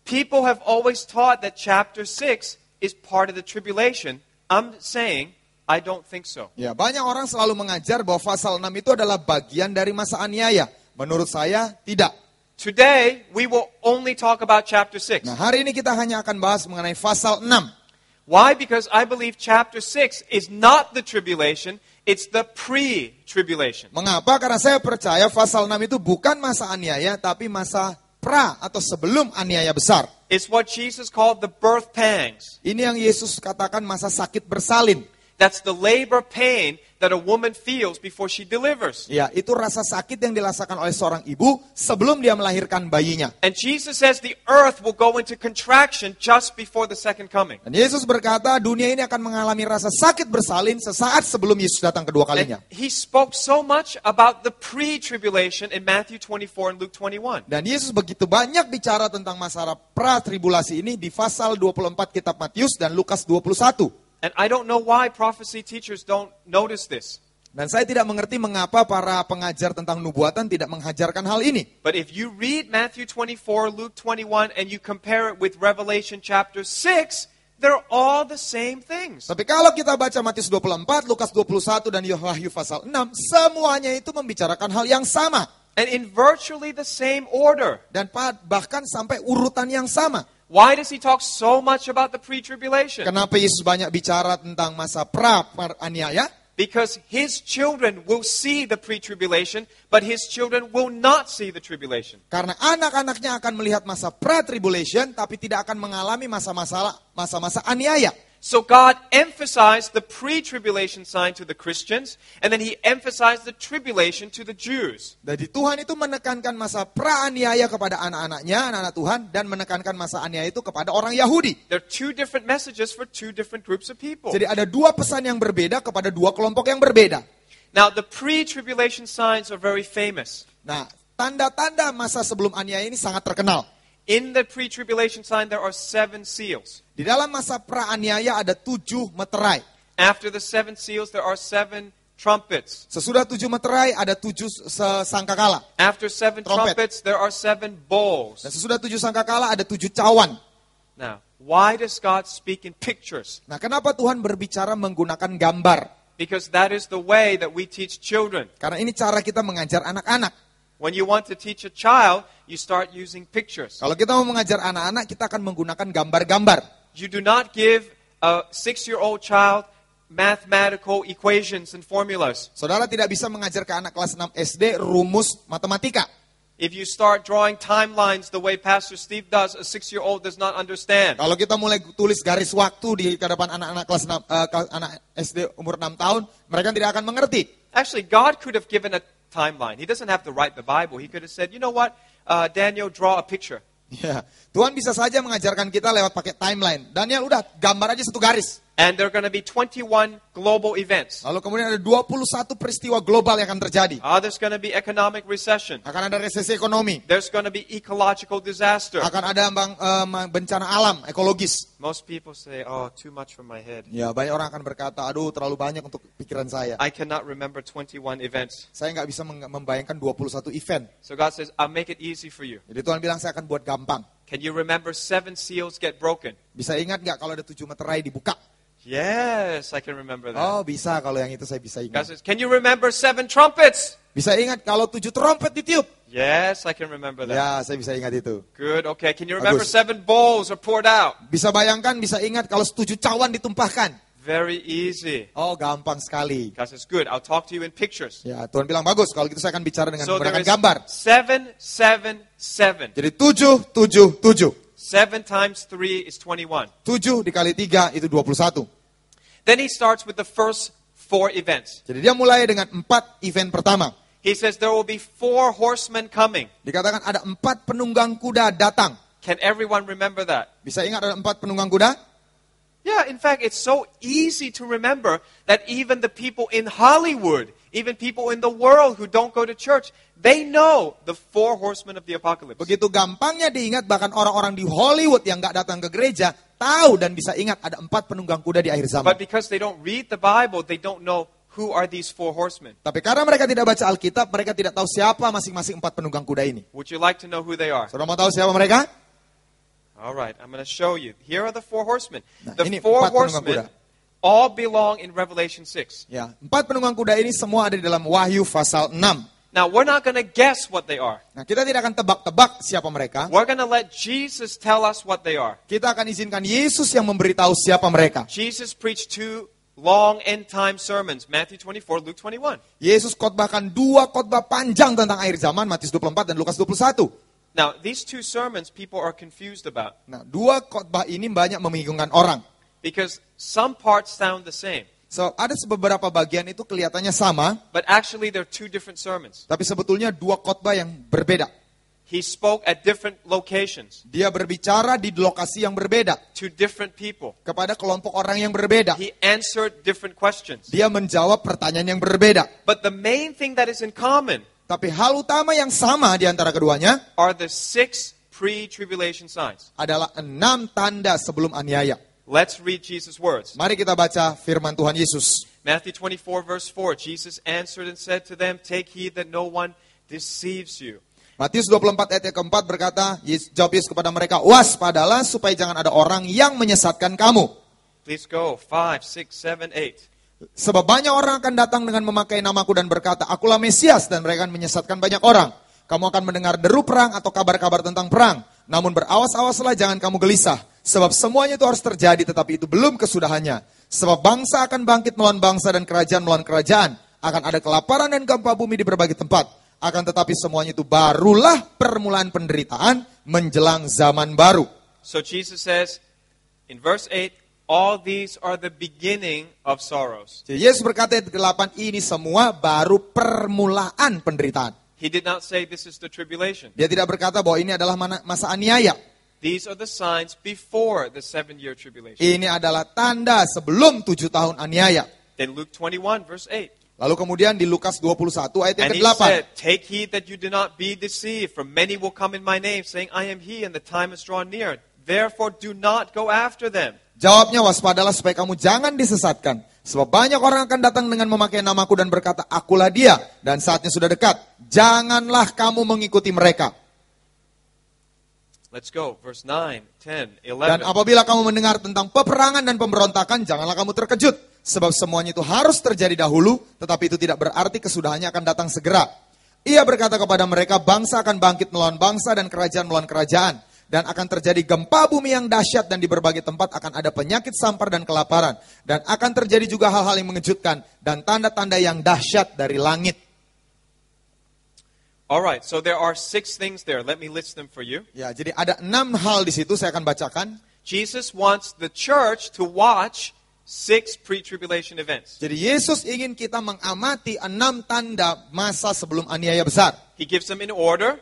People have always taught that chapter 6 is part of the tribulation I'm saying I don't think so. Ya, banyak orang selalu mengajar bahwa pasal 6 itu adalah bagian dari masa aniaya. Menurut saya, tidak. Today, we will only talk about chapter 6. Nah, hari ini kita hanya akan bahas mengenai pasal 6. Why? Because I believe chapter 6 is not the tribulation, it's the pre-tribulation. Mengapa? Karena saya percaya pasal 6 itu bukan masa aniaya, tapi masa pra atau sebelum aniaya besar. It's what Jesus called the birth pangs. Ini yang Yesus katakan masa sakit bersalin. That's the labor pain that a woman feels before she delivers. Ya, itu rasa sakit yang dirasakan oleh seorang ibu sebelum dia melahirkan bayinya. And Jesus says the earth will go into contraction just before the second coming. Dan Yesus berkata, dunia ini akan mengalami rasa sakit bersalin sesaat sebelum Yesus datang kedua kalinya. And he spoke so much about the pre-tribulation in Matthew 24 and Luke 21. Dan Yesus begitu banyak bicara tentang masalah pra-tribulasi ini di pasal 24 kitab Matius dan Lukas 21. And I don't know why prophecy teachers don't notice this. Dan saya tidak mengerti mengapa para pengajar tentang nubuatan tidak mengajarkan hal ini. But if you read Matthew 24, Luke 21, and you compare it with Revelation chapter 6, they're all the same things. Tapi kalau kita baca Matius 24, Lukas 21, dan Wahyu pasal 6, semuanya itu membicarakan hal yang sama. And in virtually the same order. Dan bahkan sampai urutan yang sama. Why does he talk so much about the pre-tribulation? Kenapa Yesus banyak bicara tentang masa pra-aniaya? Because his children will see the pre-tribulation, but his children will not see the tribulation. Karena anak-anaknya akan melihat masa pra-tribulation, tapi tidak akan mengalami masa-masa aniaya. So God emphasized the pre-tribulation sign to the Christians, and then he emphasized the tribulation to the Jews. Jadi Tuhan itu menekankan masa pra-aniaya kepada anak-anaknya, anak-anak Tuhan, dan menekankan masa aniaya itu kepada orang Yahudi. There are two different messages for two different groups of people. Jadi ada dua pesan yang berbeda kepada dua kelompok yang berbeda. Now, the pre-tribulation signs are very famous. Nah, tanda-tanda masa sebelum aniaya ini sangat terkenal. In the pre-tribulation sign, there are 7 seals. Di dalam masa pra-aniaya ada 7 meterai. After the 7 seals, there are 7 trumpets. Sesudah 7 meterai ada 7 sangkakala. After 7 Trumpet. trumpets, there are 7 bowls. Dan sesudah 7 sangkakala ada 7 cawan. Now, why does God speak in pictures? Nah, kenapa Tuhan berbicara menggunakan gambar? Because that is the way that we teach children. Karena ini cara kita mengajar anak-anak. When you want to teach a child, you start using pictures. Kalau kita mau mengajar anak-anak, kita akan menggunakan gambar-gambar. You do not give a 6-year-old child mathematical equations and formulas. Saudara tidak bisa mengajar ke anak kelas 6 SD rumus matematika. If you start drawing timelines the way Pastor Steve does, a 6-year-old does not understand. Kalau kita mulai tulis garis waktu di hadapan anak-anak kelas 6, anak SD umur 6 tahun, mereka tidak akan mengerti. Actually, God could have given a timeline. He doesn't have to write the Bible. He could have said, you know what, Daniel, draw a picture. Ya, Tuhan bisa saja mengajarkan kita lewat pakai timeline. Daniel, udah gambar aja satu garis. And there are going to be 21 global events. Lalu kemudian ada 21 peristiwa global yang akan terjadi. There's going to be economic recession. Akan ada resesi ekonomi. There's going to be ecological disaster. Akan ada bencana alam, ekologis. Most people say, oh, too much for my head. Ya, banyak orang akan berkata, aduh terlalu banyak untuk pikiran saya. I cannot remember 21 events. Saya nggak bisa membayangkan 21 event. So God says, I'll make it easy for you. Jadi Tuhan bilang, saya akan buat gampang. Can you remember 7 seals get broken? Bisa ingat nggak kalau ada 7 meterai dibuka? Yes, I can remember that. Oh, bisa. Kalau yang itu saya bisa God ingat. says, can you remember 7 trumpets? Bisa ingat kalau 7 trompet ditiup? Yes, I can remember that. Ya, saya bisa ingat itu. Good, okay. Can you remember Bagus. 7 bowls are poured out? Bisa bayangkan, bisa ingat kalau 7 cawan ditumpahkan? Very easy. Oh, gampang sekali. God says, good, I'll talk to you in pictures. Ya, Tuhan bilang bagus. Kalau gitu saya akan bicara dengan So there menggunakan is gambar. 7, 7, 7. Jadi 7, 7, 7. 7 times 3 is 21. 7 dikali 3 itu 21. Then he starts with the first 4 events. Jadi dia mulai dengan 4 event pertama. He says there will be 4 horsemen coming. Dikatakan ada 4 penunggang kuda datang. Can everyone remember that? Bisa ingat ada 4 penunggang kuda? Yeah, in fact, it's so easy to remember that even the people in Hollywood, even people in the world who don't go to church, they know the 4 horsemen of the apocalypse. Begitu gampangnya diingat, bahkan orang-orang di Hollywood yang nggak datang ke gereja tahu dan bisa ingat ada 4 penunggang kuda di akhir zaman. But because they don't read the Bible, they don't know who are these 4 horsemen. Tapi karena mereka tidak baca Alkitab, mereka tidak tahu siapa masing-masing 4 penunggang kuda ini. Would you like to know who they are? Saudara mau tahu siapa mereka? All right, I'm going to show you. Here are the 4 horsemen. Nah, The ini 4 4 penunggang kuda. horsemen all belong in Revelation 6. Ya, 4 penunggang kuda ini semua ada di dalam Wahyu pasal 6. Now, we're not going to guess what they are. Nah, kita tidak akan tebak-tebak siapa mereka. We're going to let Jesus tell us what they are. Kita akan izinkan Yesus yang memberitahu siapa mereka. Jesus preached 2 long end-time sermons, Matthew 24, Luke 21. Yesus khotbahkan 2 khotbah panjang tentang akhir zaman, Matius 24 dan Lukas 21. Now, these 2 sermons people are confused about Nah, 2 khotbah ini banyak membingungkan orang. because some parts sound the same, So, ada beberapa bagian itu kelihatannya sama, but actually they're 2 different sermons. tapi sebetulnya 2 khotbah yang berbeda. He spoke at different locations Dia berbicara di lokasi yang berbeda, to different people. kepada kelompok orang yang berbeda. He answered different questions. Dia menjawab pertanyaan yang berbeda. But the main thing that is in common Tapi hal utama yang sama di antara keduanya are the 6 pre-tribulation signs. adalah 6 tanda sebelum aniaya. Let's read Jesus' words. Mari kita baca firman Tuhan Yesus. Matthew 24, verse 4. Jesus answered and said to them, "Take heed that no one deceives you." Matius 24 ayat yang keempat berkata, jawab Yesus kepada mereka, waspadalah supaya jangan ada orang yang menyesatkan kamu. Please go. 5, 6, 7, 8. Sebab banyak orang akan datang dengan memakai namaku dan berkata, akulah Mesias, dan mereka akan menyesatkan banyak orang. Kamu akan mendengar deru perang atau kabar-kabar tentang perang. Namun berawas-awaslah, jangan kamu gelisah. Sebab semuanya itu harus terjadi, tetapi itu belum kesudahannya. Sebab bangsa akan bangkit melawan bangsa dan kerajaan melawan kerajaan. Akan ada kelaparan dan gempa bumi di berbagai tempat. Akan tetapi semuanya itu barulah permulaan penderitaan menjelang zaman baru. So Jesus says in verse 8, all these are the beginning of sorrows. Jadi Yesus berkata ayat 8, ini semua baru permulaan penderitaan. He did not say this is the tribulation. Dia tidak berkata bahwa ini adalah masa aniaya. These are the signs before the 7-year tribulation. Ini adalah tanda sebelum 7 tahun aniaya. Then Luke 21, verse 8. Lalu kemudian di Lukas 21 ayat yang And he ke-8. said, take heed that you do not be deceived, for many will come in my name, saying, I am he, and the time is drawn near. Therefore do not go after them. Jawabnya, waspadalah supaya kamu jangan disesatkan. Sebab banyak orang akan datang dengan memakai namaku dan berkata, akulah dia, dan saatnya sudah dekat. Janganlah kamu mengikuti mereka. Let's go. Verse 9, 10, 11. Dan apabila kamu mendengar tentang peperangan dan pemberontakan, janganlah kamu terkejut. Sebab semuanya itu harus terjadi dahulu, tetapi itu tidak berarti kesudahannya akan datang segera. Ia berkata kepada mereka, bangsa akan bangkit melawan bangsa dan kerajaan melawan kerajaan. Dan akan terjadi gempa bumi yang dahsyat dan di berbagai tempat akan ada penyakit sampar dan kelaparan. Dan akan terjadi juga hal-hal yang mengejutkan dan tanda-tanda yang dahsyat dari langit. Alright, so there are 6 things there. Let me list them for you. Ya, jadi ada 6 hal di situ, saya akan bacakan. Jesus wants the church to watch 6 pre-tribulation events. Jadi Yesus ingin kita mengamati 6 tanda masa sebelum aniaya besar. He gives them in order,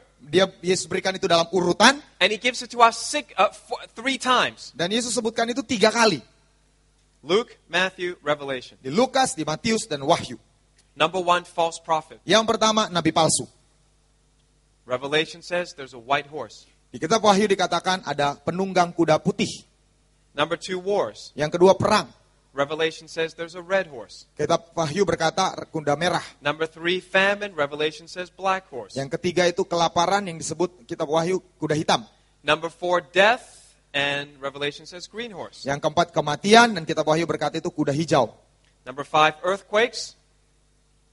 Yesus berikan itu dalam urutan, and he gives it to us 3 times. dan Yesus sebutkan itu 3 kali. Luke, Matthew, Revelation. Di Lukas, di Matius, dan Wahyu. Number 1, false prophet. Yang pertama, nabi palsu. Revelation says there's a white horse. Di kitab Wahyu dikatakan ada penunggang kuda putih. Number 2, wars. Yang kedua, perang. Revelation says there's a red horse. Kitab Wahyu berkata kuda merah. Number 3, famine. Revelation says black horse. Yang ketiga itu kelaparan, yang disebut kitab Wahyu kuda hitam. Number 4, death. And Revelation says green horse. Yang keempat, kematian, dan kitab Wahyu berkata itu kuda hijau. Number 5, earthquakes.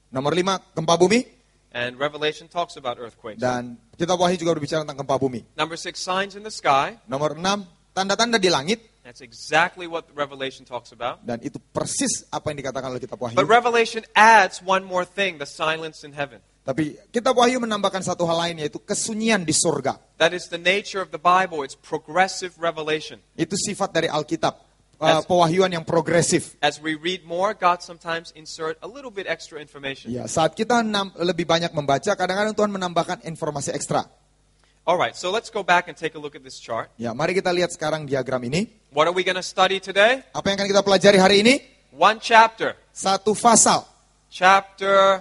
Nomor 5, gempa bumi. And Revelation talks about earthquakes. Dan kitab Wahyu juga berbicara tentang gempa bumi. Number 6, signs in the sky. Nomor 6, tanda-tanda di langit. That's exactly what Revelation talks about. Dan itu persis apa yang dikatakan oleh kitab Wahyu. But Revelation adds one more thing, the silence in heaven. Tapi kitab Wahyu menambahkan satu hal lain, yaitu kesunyian di surga. That is the nature of the Bible. It's progressive revelation. Itu sifat dari Alkitab. Pewahyuan yang progresif. As we read more, God sometimes insert a little bit extra information. Ya, saat kita lebih banyak membaca, kadang-kadang Tuhan menambahkan informasi ekstra. Alright, so let's go back and take a look at this chart. Ya, mari kita lihat sekarang diagram ini. What are we going to study today? Apa yang akan kita pelajari hari ini? 1 chapter. Satu pasal. Chapter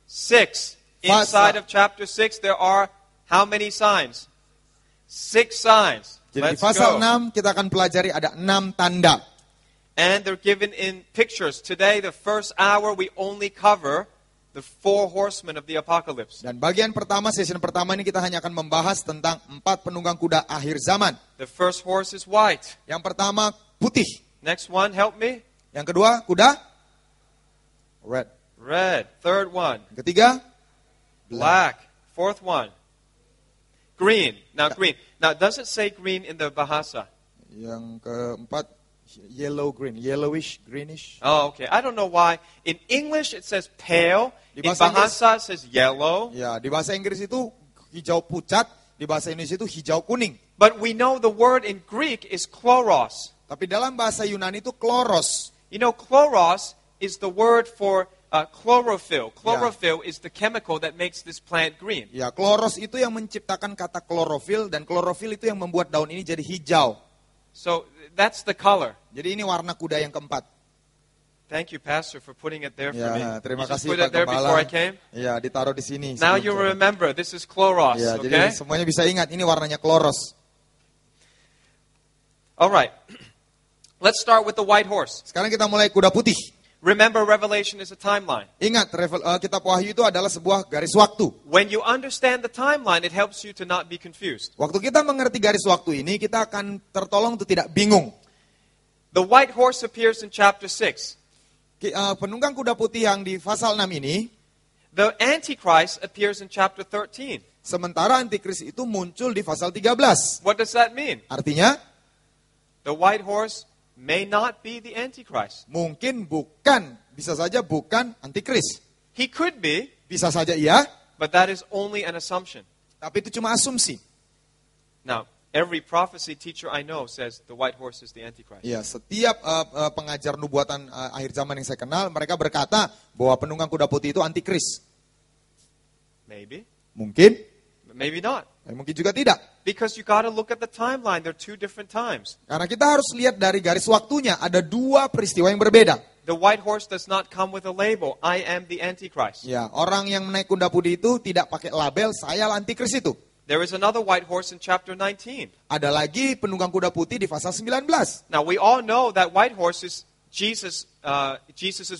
6. Inside of chapter 6, there are how many signs? 6 signs. Jadi di Let's pasal go. 6 kita akan pelajari ada 6 tanda. And they're given in pictures. Today, the first hour, we only cover the 4 horsemen of the apocalypse. Dan bagian pertama, sesi pertama ini kita hanya akan membahas tentang 4 penunggang kuda akhir zaman. The first horse is white. Yang pertama, putih. Next one, help me. Yang kedua, kuda. Red. Red. Third one, Yang ketiga, black. Fourth one, green. Now green. Now does it say green in the Bahasa? Yang keempat, yellow green, yellowish, greenish. Oh, okay. I don't know why. In English it says pale. Di In bahasa Inggris- Bahasa it says yellow. Ya, di bahasa Inggris itu hijau pucat, di bahasa Indonesia itu hijau kuning. But we know the word in Greek is chloros. Tapi dalam bahasa Yunani itu kloros. You know, chloros is the word for chlorophyll. Chlorophyll is the chemical that makes this plant green. Ya, kloros itu yang menciptakan kata klorofil, dan klorofil itu yang membuat daun ini jadi hijau. So that's the color. Jadi ini warna kuda yang keempat. Thank you, Pastor, for putting it there for me. Ya, terima You just kasih put Pak it there before Gembala. I came. Ya, ditaruh di sini. Now sebelum you saya- remember, this is chloros, Ya, okay? jadi semuanya bisa ingat ini warnanya kloros. All right. Let's start with the white horse. Sekarang kita mulai kuda putih. Remember, Revelation is a timeline. Ingat, kitab Wahyu itu adalah sebuah garis waktu. When you understand the timeline, it helps you to not be confused. Waktu kita mengerti garis waktu ini, kita akan tertolong untuk tidak bingung. The white horse appears in chapter 6. Penunggang kuda putih yang di pasal 6 ini, The Antichrist appears in chapter 13. sementara antikris itu muncul di pasal 13. What does that mean? Artinya, The white horse may not be the Antichrist. mungkin bukan, bisa saja bukan antikris. He could be, Bisa saja iya, but that is only an assumption. tapi itu cuma asumsi. Now, every prophecy teacher I know says the white horse is the Antichrist. Ya, setiap pengajar nubuatan akhir zaman yang saya kenal, mereka berkata bahwa penunggang kuda putih itu antikris. Maybe, Mungkin, but maybe not. mungkin juga tidak. Because you got to look at the timeline. They're two different times. Karena kita harus lihat dari garis waktunya, ada dua peristiwa yang berbeda. The white horse does not come with a label. I am the Antichrist. Ya, orang yang naik kuda putih itu tidak pakai label, saya antikris itu. There is another white horse in chapter 19. Ada lagi penunggang kuda putih di pasal 19. Now, we all know that white horse is Jesus'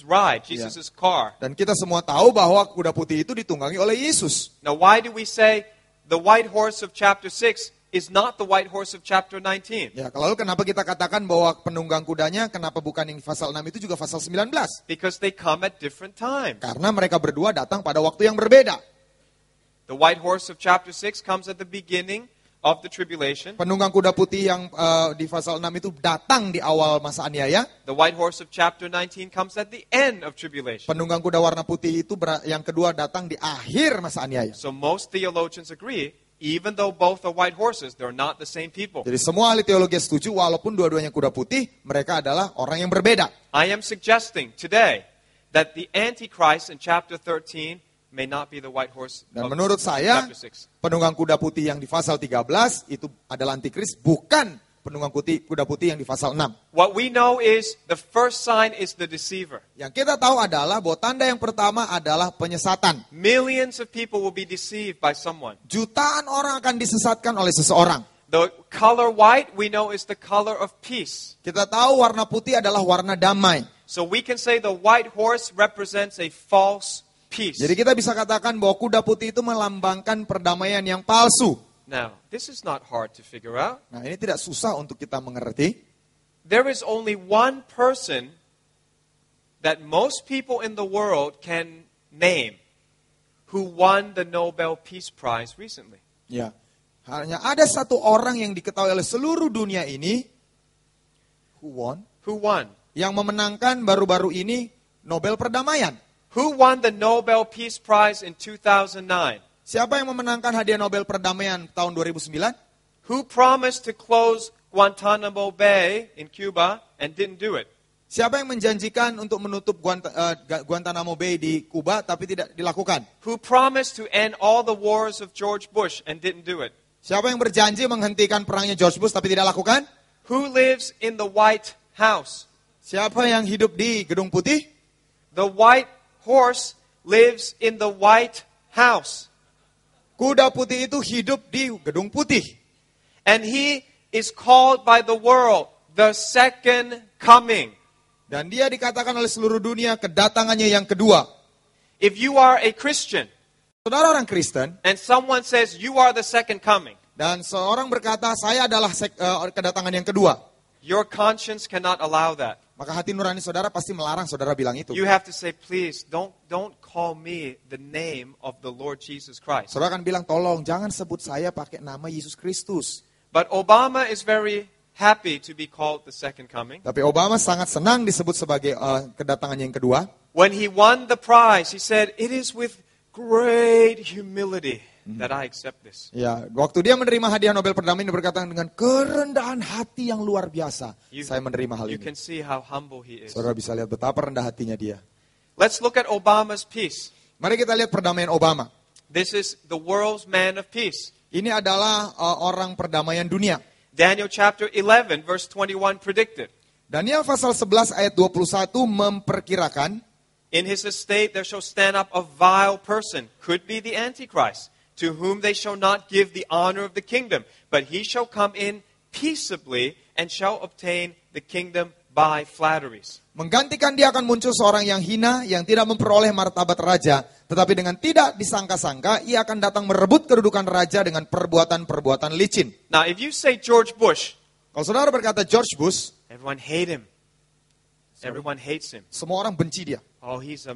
ride, Jesus' car. Dan kita semua tahu bahwa kuda putih itu ditunggangi oleh Yesus. Now, why do we say the white horse of chapter 6 is not the white horse of chapter 19? Ya, lalu kenapa kita katakan bahwa penunggang kudanya, kenapa bukan yang pasal 6 itu juga pasal 19? Because they come at different times. Karena mereka berdua datang pada waktu yang berbeda. The white horse of chapter 6 comes at the beginning of the tribulation. Penunggang kuda putih yang di pasal 6 itu datang di awal masa aniaya. The white horse of chapter 19 comes at the end of tribulation. Penunggang kuda warna putih itu yang kedua datang di akhir masa aniaya. So most theologians agree, even though both are white horses, they're not the same people. Jadi semua ahli teologi setuju walaupun dua-duanya kuda putih, mereka adalah orang yang berbeda. I am suggesting today that the Antichrist in chapter 13 may not be the white horse Dan of menurut saya, chapter 6. penunggang kuda putih yang di pasal 13 itu adalah antikris, bukan penunggang kuda putih yang di pasal 6. What we know is the first sign is the deceiver. Yang kita tahu adalah bahwa tanda yang pertama adalah penyesatan. Millions of people will be deceived by someone. Jutaan orang akan disesatkan oleh seseorang. The color white we know is the color of peace. Kita tahu warna putih adalah warna damai. So we can say the white horse represents a false peace. Jadi kita bisa katakan bahwa kuda putih itu melambangkan perdamaian yang palsu. Now, this is not hard to figure out. Nah, ini tidak susah untuk kita mengerti. There is only one person that most people in the world can name who won the Nobel Peace Prize recently. Ya. Hanya ada satu orang yang diketahui oleh seluruh dunia ini who won, yang memenangkan baru-baru ini Nobel perdamaian. Who won the Nobel Peace Prize in 2009? Siapa yang memenangkan hadiah Nobel perdamaian tahun 2009? Who promised to close Guantanamo Bay in Cuba and didn't do it? Siapa yang menjanjikan untuk menutup Guantanamo Bay di Kuba tapi tidak dilakukan? Who promised to end all the wars of George Bush and didn't do it? Siapa yang berjanji menghentikan perangnya George Bush tapi tidak lakukan? Who lives in the White House? Siapa yang hidup di Gedung Putih? The white horse lives in the White House. Kuda putih itu hidup di Gedung Putih. And he is called by the world the second coming. Dan dia dikatakan oleh seluruh dunia kedatangannya yang kedua. If you are a Christian Saudara orang Kristen, and someone says you are the second coming, dan seorang berkata saya adalah kedatangan yang kedua, your conscience cannot allow that. Maka hati nurani saudara pasti melarang saudara bilang itu. You have to say, please, don't call me the name of the Lord Jesus Christ. Saudara akan bilang, tolong jangan sebut saya pakai nama Yesus Kristus. But Obama is very happy to be called the second coming. Tapi Obama sangat senang disebut sebagai kedatangannya yang kedua. When he won the prize, he said, it is with great humility that I accept this. Ya, waktu dia menerima hadiah Nobel perdamaian dia berkata dengan kerendahan hati yang luar biasa. Saya menerima hal You ini. can see how humble he is. Saudara bisa lihat betapa rendah hatinya dia. Let's look at Obama's peace. Mari kita lihat perdamaian Obama. This is the world's man of peace. Ini adalah orang perdamaian dunia. Daniel chapter 11 verse 21 predicted, Daniel pasal 11 ayat 21 memperkirakan, in his estate there shall stand up a vile person, could be the Antichrist, to whom they shall not give the honor of the kingdom, but he shall come in peaceably and shall obtain the kingdom by flatteries. menggantikan dia akan muncul seorang yang hina, yang tidak memperoleh martabat raja, tetapi dengan tidak disangka-sangka, ia akan datang merebut kedudukan raja dengan perbuatan-perbuatan licin. Now if you say George Bush, Kalau saudara berkata George Bush, everyone hate him. Everyone hates him. semua orang benci dia. Oh, he's a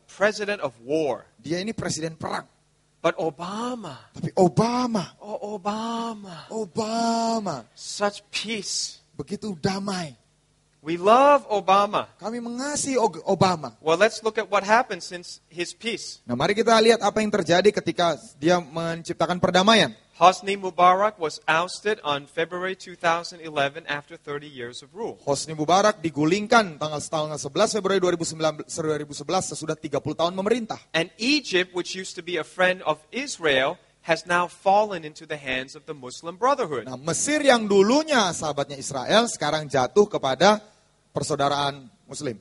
president of war. Dia ini presiden perang. But Obama, Tapi Obama, oh Obama, such peace. begitu damai. We love Obama. Kami mengasihi Obama. Well, let's look at what happened since his peace. Nah, mari kita lihat apa yang terjadi ketika dia menciptakan perdamaian. Hosni Mubarak was ousted on February 2011 after 30 years of rule. Hosni Mubarak digulingkan tanggal 11 Februari 2011 sesudah 30 tahun memerintah. And Egypt, which used to be a friend of Israel, has now fallen into the hands of the Muslim Brotherhood. Nah, Mesir yang dulunya sahabatnya Israel sekarang jatuh kepada persaudaraan Muslim.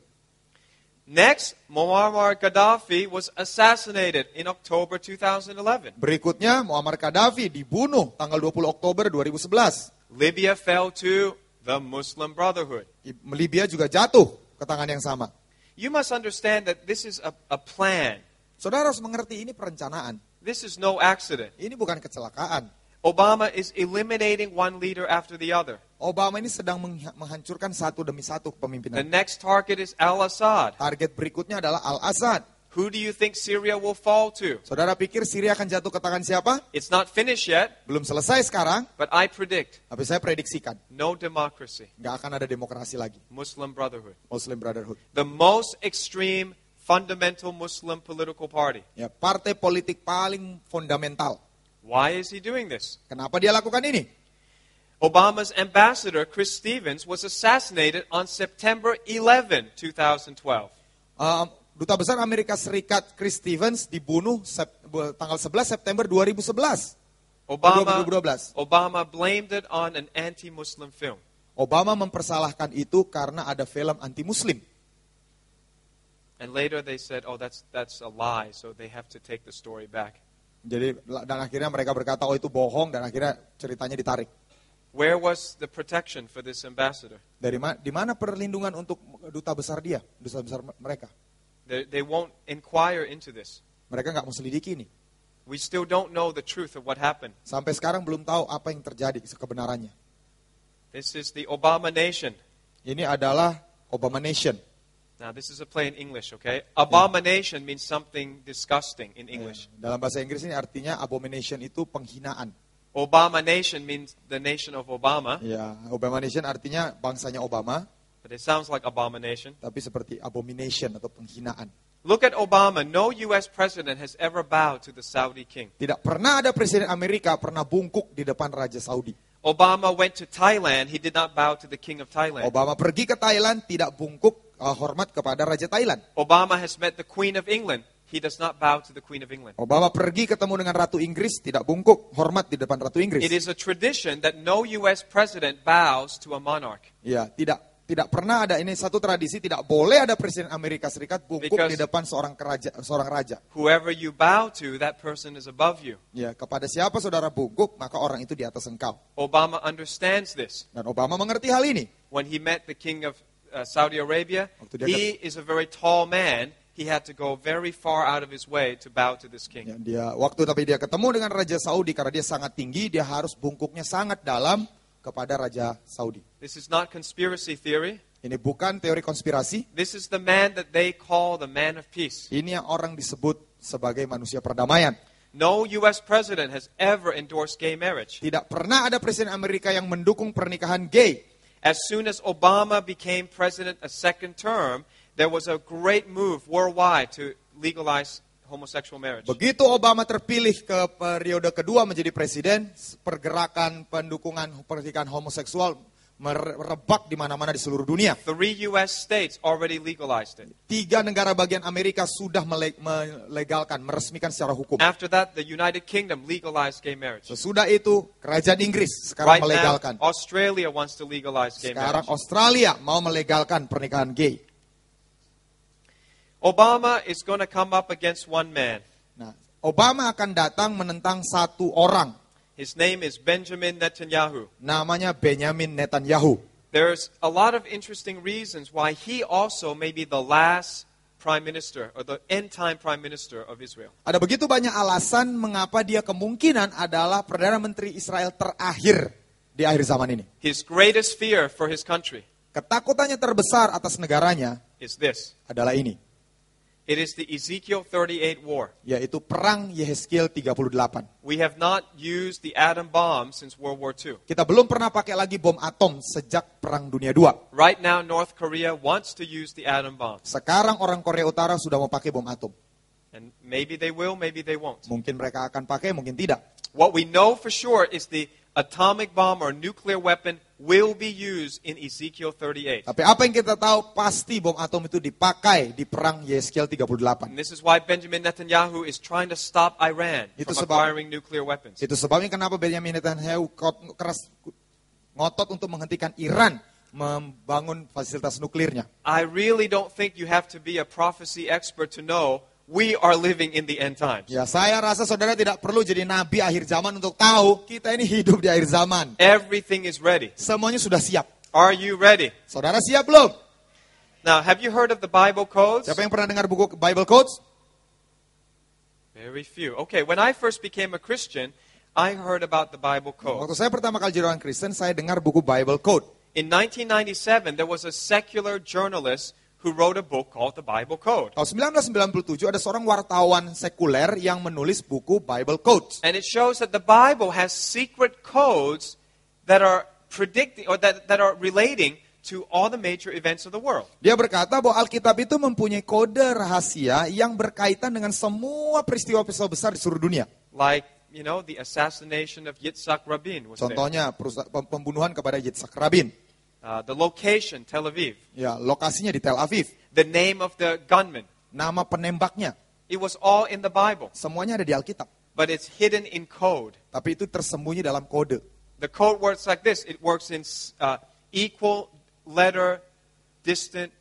Next, Muammar Gaddafi was assassinated in October 2011. Berikutnya Muammar Gaddafi dibunuh tanggal 20 Oktober 2011. Libya fell to the Muslim Brotherhood. Libya juga jatuh ke tangan yang sama. You must understand that this is a plan. Saudara harus mengerti ini perencanaan. This is no accident. Ini bukan kecelakaan. Obama is eliminating one leader after the other. Obama ini sedang menghancurkan satu demi satu The kepemimpinan. next target is Al-Assad. Target berikutnya adalah Al-Assad. Who do you think Syria will fall to? Saudara pikir Syria akan jatuh ke tangan siapa? It's not finished yet, Belum selesai sekarang, but I predict tapi saya prediksikan no democracy. nggak akan ada demokrasi lagi. Muslim Brotherhood. Muslim Brotherhood. The most extreme fundamental Muslim political party. Ya, partai politik paling fundamental. Why is he doing this? Kenapa dia lakukan ini? Obama's ambassador, Chris Stevens, was assassinated on September 11, 2012. Duta Besar Amerika Serikat Chris Stevens dibunuh tanggal 11 September 2011. 2012. Obama blamed it on an anti-Muslim film. Obama mempersalahkan itu karena ada film anti-Muslim. And later they said, oh, that's a lie, so they have to take the story back. Jadi dan akhirnya mereka berkata oh itu bohong dan akhirnya ceritanya ditarik. Where was the protection for this ambassador? Di mana perlindungan untuk duta besar dia, duta besar mereka? They won't inquire into this. Mereka nggak mau selidiki ini. We still don't know the truth of what happened. Sampai sekarang belum tahu apa yang terjadi kebenarannya. This is the Obama nation. Ini adalah Obama Nation. Now, this is a plain English, okay? Abomination means something disgusting in English. Dalam bahasa Inggris ini artinya abomination itu penghinaan. Obama nation means the nation of Obama, Ya, Obama Nation artinya bangsanya Obama, but it sounds like abomination. tapi seperti abomination atau penghinaan. Look at Obama. No U.S. president has ever bowed to the Saudi king. Tidak pernah ada presiden Amerika pernah bungkuk di depan Raja Saudi. Obama went to Thailand. He did not bow to the king of Thailand. Obama pergi ke Thailand, tidak bungkuk hormat kepada Raja Thailand. Obama has met the Queen of England. He does not bow to the Queen of England. Obama pergi ketemu dengan Ratu Inggris, tidak bungkuk hormat di depan Ratu Inggris. It is a tradition that no U.S. president bows to a monarch. Ya, tidak pernah ada, ini satu tradisi, tidak boleh ada presiden Amerika Serikat bungkuk Because di depan seorang raja. Whoever you bow to, that person is above you. Ya, kepada siapa saudara bungkuk, maka orang itu di atas engkau. Obama understands this. Dan Obama mengerti hal ini. When he met the king of Saudi Arabia, Waktu dia he is a very tall man. He had to go very far out of his way to bow to this king. Ya, tapi dia ketemu dengan Raja Saudi karena dia sangat tinggi, dia harus bungkuknya sangat dalam kepada Raja Saudi. This is not conspiracy theory. Ini bukan teori konspirasi. This is the man that they call the man of peace. Ini yang orang disebut sebagai manusia perdamaian. No U.S. president has ever endorsed gay marriage. Tidak pernah ada presiden Amerika yang mendukung pernikahan gay. As soon as Obama became president a second term, there was a great move worldwide to legalize homosexual marriage. Begitu Obama terpilih ke periode kedua menjadi presiden, pergerakan pendukungan pernikahan homoseksual merebak di mana-mana di seluruh dunia. 3 U.S. states already legalized it. 3 negara bagian Amerika sudah melegalkan, meresmikan secara hukum. After that, the United Kingdom legalized gay marriage. Sesudah itu, kerajaan Inggris sekarang Right now, melegalkan. Australia wants to legalize gay Sekarang marriage. Australia mau melegalkan pernikahan gay. Obama is going to come up against one man. Nah, Obama akan datang menentang satu orang. His name is Benjamin Netanyahu. Namanya Benjamin Netanyahu. There's a lot of interesting reasons why he also may be the last prime minister or the end-time prime minister of Israel. Ada begitu banyak alasan mengapa dia kemungkinan adalah Perdana Menteri Israel terakhir di akhir zaman ini. His greatest fear for his country Ketakutannya terbesar atas negaranya is this. adalah ini, It is the Ezekiel 38 war. yaitu Perang Yehezkiel 38. We have not used the atom bomb since World War II. Kita belum pernah pakai lagi bom atom sejak Perang Dunia II. Right now, North Korea wants to use the atom bomb. Sekarang orang Korea Utara sudah mau pakai bom atom. And maybe they will, maybe they won't. Mungkin mereka akan pakai, mungkin tidak. What we know for sure is the atomic bomb or nuclear weapon will be used in Ezekiel 38. Tapi apa yang kita tahu, pasti bom atom itu dipakai di Perang Yehezkiel 38. And this is why Benjamin Netanyahu is trying to stop Iran Itu from sebab- acquiring nuclear weapons. Itu sebabnya kenapa Benjamin Netanyahu keras ngotot untuk menghentikan Iran membangun fasilitas nuklirnya. I really don't think you have to be a prophecy expert to know we are living in the end times. Ya, saya rasa saudara tidak perlu jadi nabi akhir zaman untuk tahu kita ini hidup di akhir zaman. Everything is ready. Semuanya sudah siap. Are you ready? Saudara siap belum? Now, have you heard of the Bible codes? Siapa yang pernah dengar buku Bible Codes? Very few. Okay, when I first became a Christian, I heard about the Bible code. Waktu saya pertama kali jadi orang Kristen, saya dengar buku Bible Code. In 1997, there was a secular journalist who wrote a book called the Bible Code. Tahun 1997 ada seorang wartawan sekuler yang menulis buku Bible Codes. And it shows that the Bible has secret codes that are predicting or that are relating to all the major events of the world. Dia berkata bahwa Alkitab itu mempunyai kode rahasia yang berkaitan dengan semua peristiwa-peristiwa besar di seluruh dunia. Like, you know, the assassination of Yitzhak Rabin was there. Contohnya pembunuhan kepada Yitzhak Rabin. The location, Tel Aviv. Ya, lokasinya di Tel Aviv. The name of the gunman. Nama penembaknya. It was all in the Bible, Semuanya ada di Alkitab. but it's hidden in code. Tapi itu tersembunyi dalam kode. The code works like this. It works in equal letter distant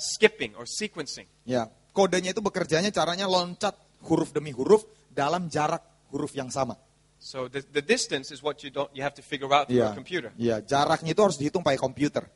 skipping or sequencing. Ya, kodenya itu bekerjanya caranya loncat huruf demi huruf dalam jarak huruf yang sama. So the distance is what you have to figure out through a computer. Ya, jaraknya itu harus dihitung pakai komputer.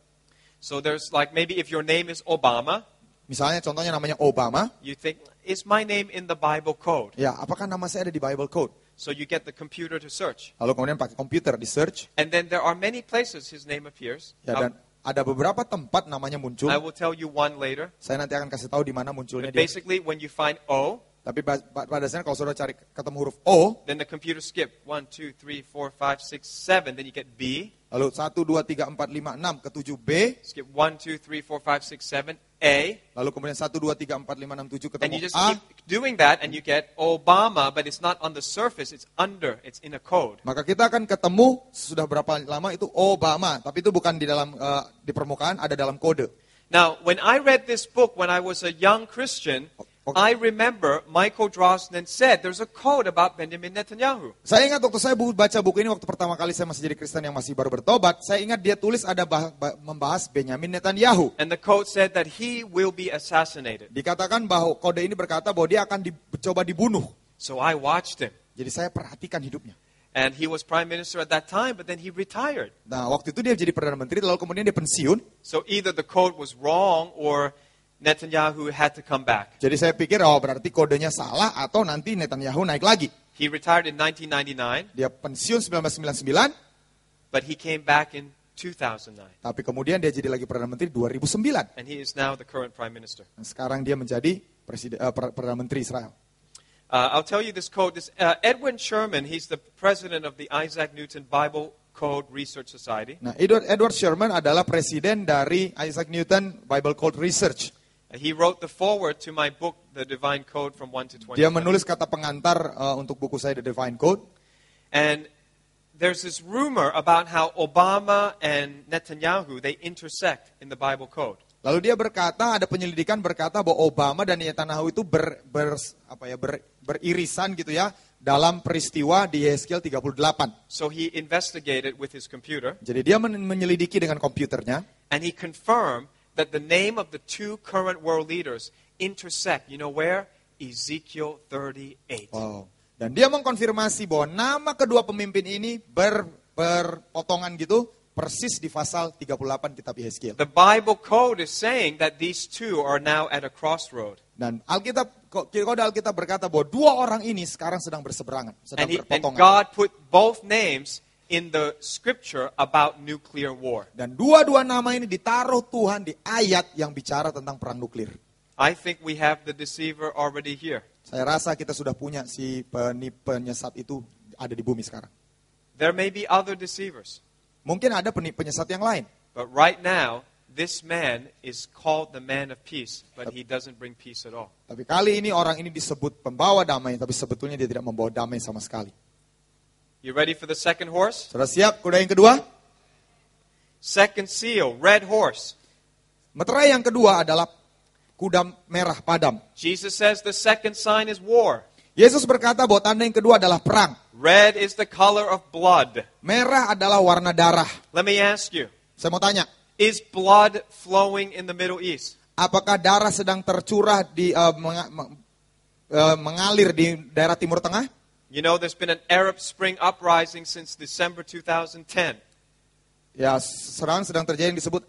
So there's like maybe if your name is Obama, Misalnya contohnya namanya Obama. you think, is my name in the Bible code? Ya, apakah nama saya ada di Bible Code? So you get the computer to search. Lalu kemudian pakai komputer di search. And then there are many places his name appears. Ya, dan ada beberapa tempat namanya muncul. I will tell you one later. Saya nanti akan kasih tahu di mana munculnya But dia. basically, when you find O, Tapi pada dasarnya kalau saudara cari ketemu huruf O, then the computer skip 1, 2, 3, 4, 5, 6, 7. Then you get B. lalu 1, 2, 3, 4, 5, 6 ke 7 B, Skip 1, 2, 3, 4, 5, 6, 7. A. lalu kemudian 1, 2, 3, 4, 5, 6, 7 And ketemu you just A, keep doing that, and you get Obama, but it's not on the surface. It's under. It's in a code. maka kita akan ketemu sudah berapa lama itu Obama, tapi itu bukan di dalam di permukaan, ada dalam kode. Now, when I read this book when I was a young Christian, I remember Michael Drosnin said there's a code about Benjamin Netanyahu. Saya ingat waktu saya baca buku ini waktu pertama kali saya masih jadi Kristen yang masih baru bertobat, saya ingat dia tulis ada membahas Benjamin Netanyahu. And the code said that he will be assassinated. Dikatakan bahwa kode ini berkata bahwa dia akan coba dibunuh. So I watched him. Jadi saya perhatikan hidupnya. And he was prime minister at that time, but then he retired. Nah, waktu itu dia jadi Perdana Menteri, lalu kemudian dia pensiun. So either the code was wrong or Netanyahu had to come back. Jadi saya pikir, oh berarti kodenya salah atau nanti Netanyahu naik lagi. He retired in 1999, Dia pensiun 1999, but he came back in 2009. Tapi kemudian dia jadi lagi Perdana Menteri 2009. And he is now the current prime minister. Dan sekarang dia menjadi Perdana Menteri Israel. I'll tell you this quote. Edwin Sherman, he's the president of the Isaac Newton Bible Code Research Society. Nah, Edward Sherman adalah presiden dari Isaac Newton Bible Code Research. He wrote the foreword to my book, The Divine Code from 1 to 20. Dia menulis kata pengantar untuk buku saya, The Divine Code. And there's this rumor about how Obama and Netanyahu, they intersect in the Bible Code. Lalu dia berkata, ada penyelidikan berkata bahwa Obama dan Netanyahu itu beririsan gitu ya dalam peristiwa di Yeskiel 38. So he investigated with his computer, Jadi dia menyelidiki dengan komputernya, and he confirmed that the name of the two current world leaders intersect. You know where? Ezekiel 38. wow. Dan dia mengkonfirmasi bahwa nama kedua pemimpin ini berpotongan gitu, persis di pasal 38 kitab Yeskiel. The Bible Code is saying that these two are now at a crossroad. Dan kode Alkitab berkata bahwa dua orang ini sekarang sedang berseberangan, sedang And berpotongan. God put both names in the scripture about nuclear war. Dan dua-dua nama ini ditaruh Tuhan di ayat yang bicara tentang perang nuklir. I think we have the deceiver already here. Saya rasa kita sudah punya si penyesat itu ada di bumi sekarang. There may be other deceivers, Mungkin ada penyesat yang lain. but right now, this man is called the man of peace, but he doesn't bring peace at all. Tapi kali ini orang ini disebut pembawa damai, tapi sebetulnya dia tidak membawa damai sama sekali. You ready for the second horse? Sudah siap kuda yang kedua? Second seal, red horse. Meterai yang kedua adalah kuda merah padam. Jesus says the second sign is war. Yesus berkata bahwa tanda yang kedua adalah perang. Red is the color of blood. Merah adalah warna darah. Let me ask you, Saya mau tanya, is blood flowing in the Middle East? apakah darah sedang tercurah mengalir di daerah Timur Tengah? You know, there's been an Arab Spring uprising since December 2010. Ya, sedang terjadi yang disebut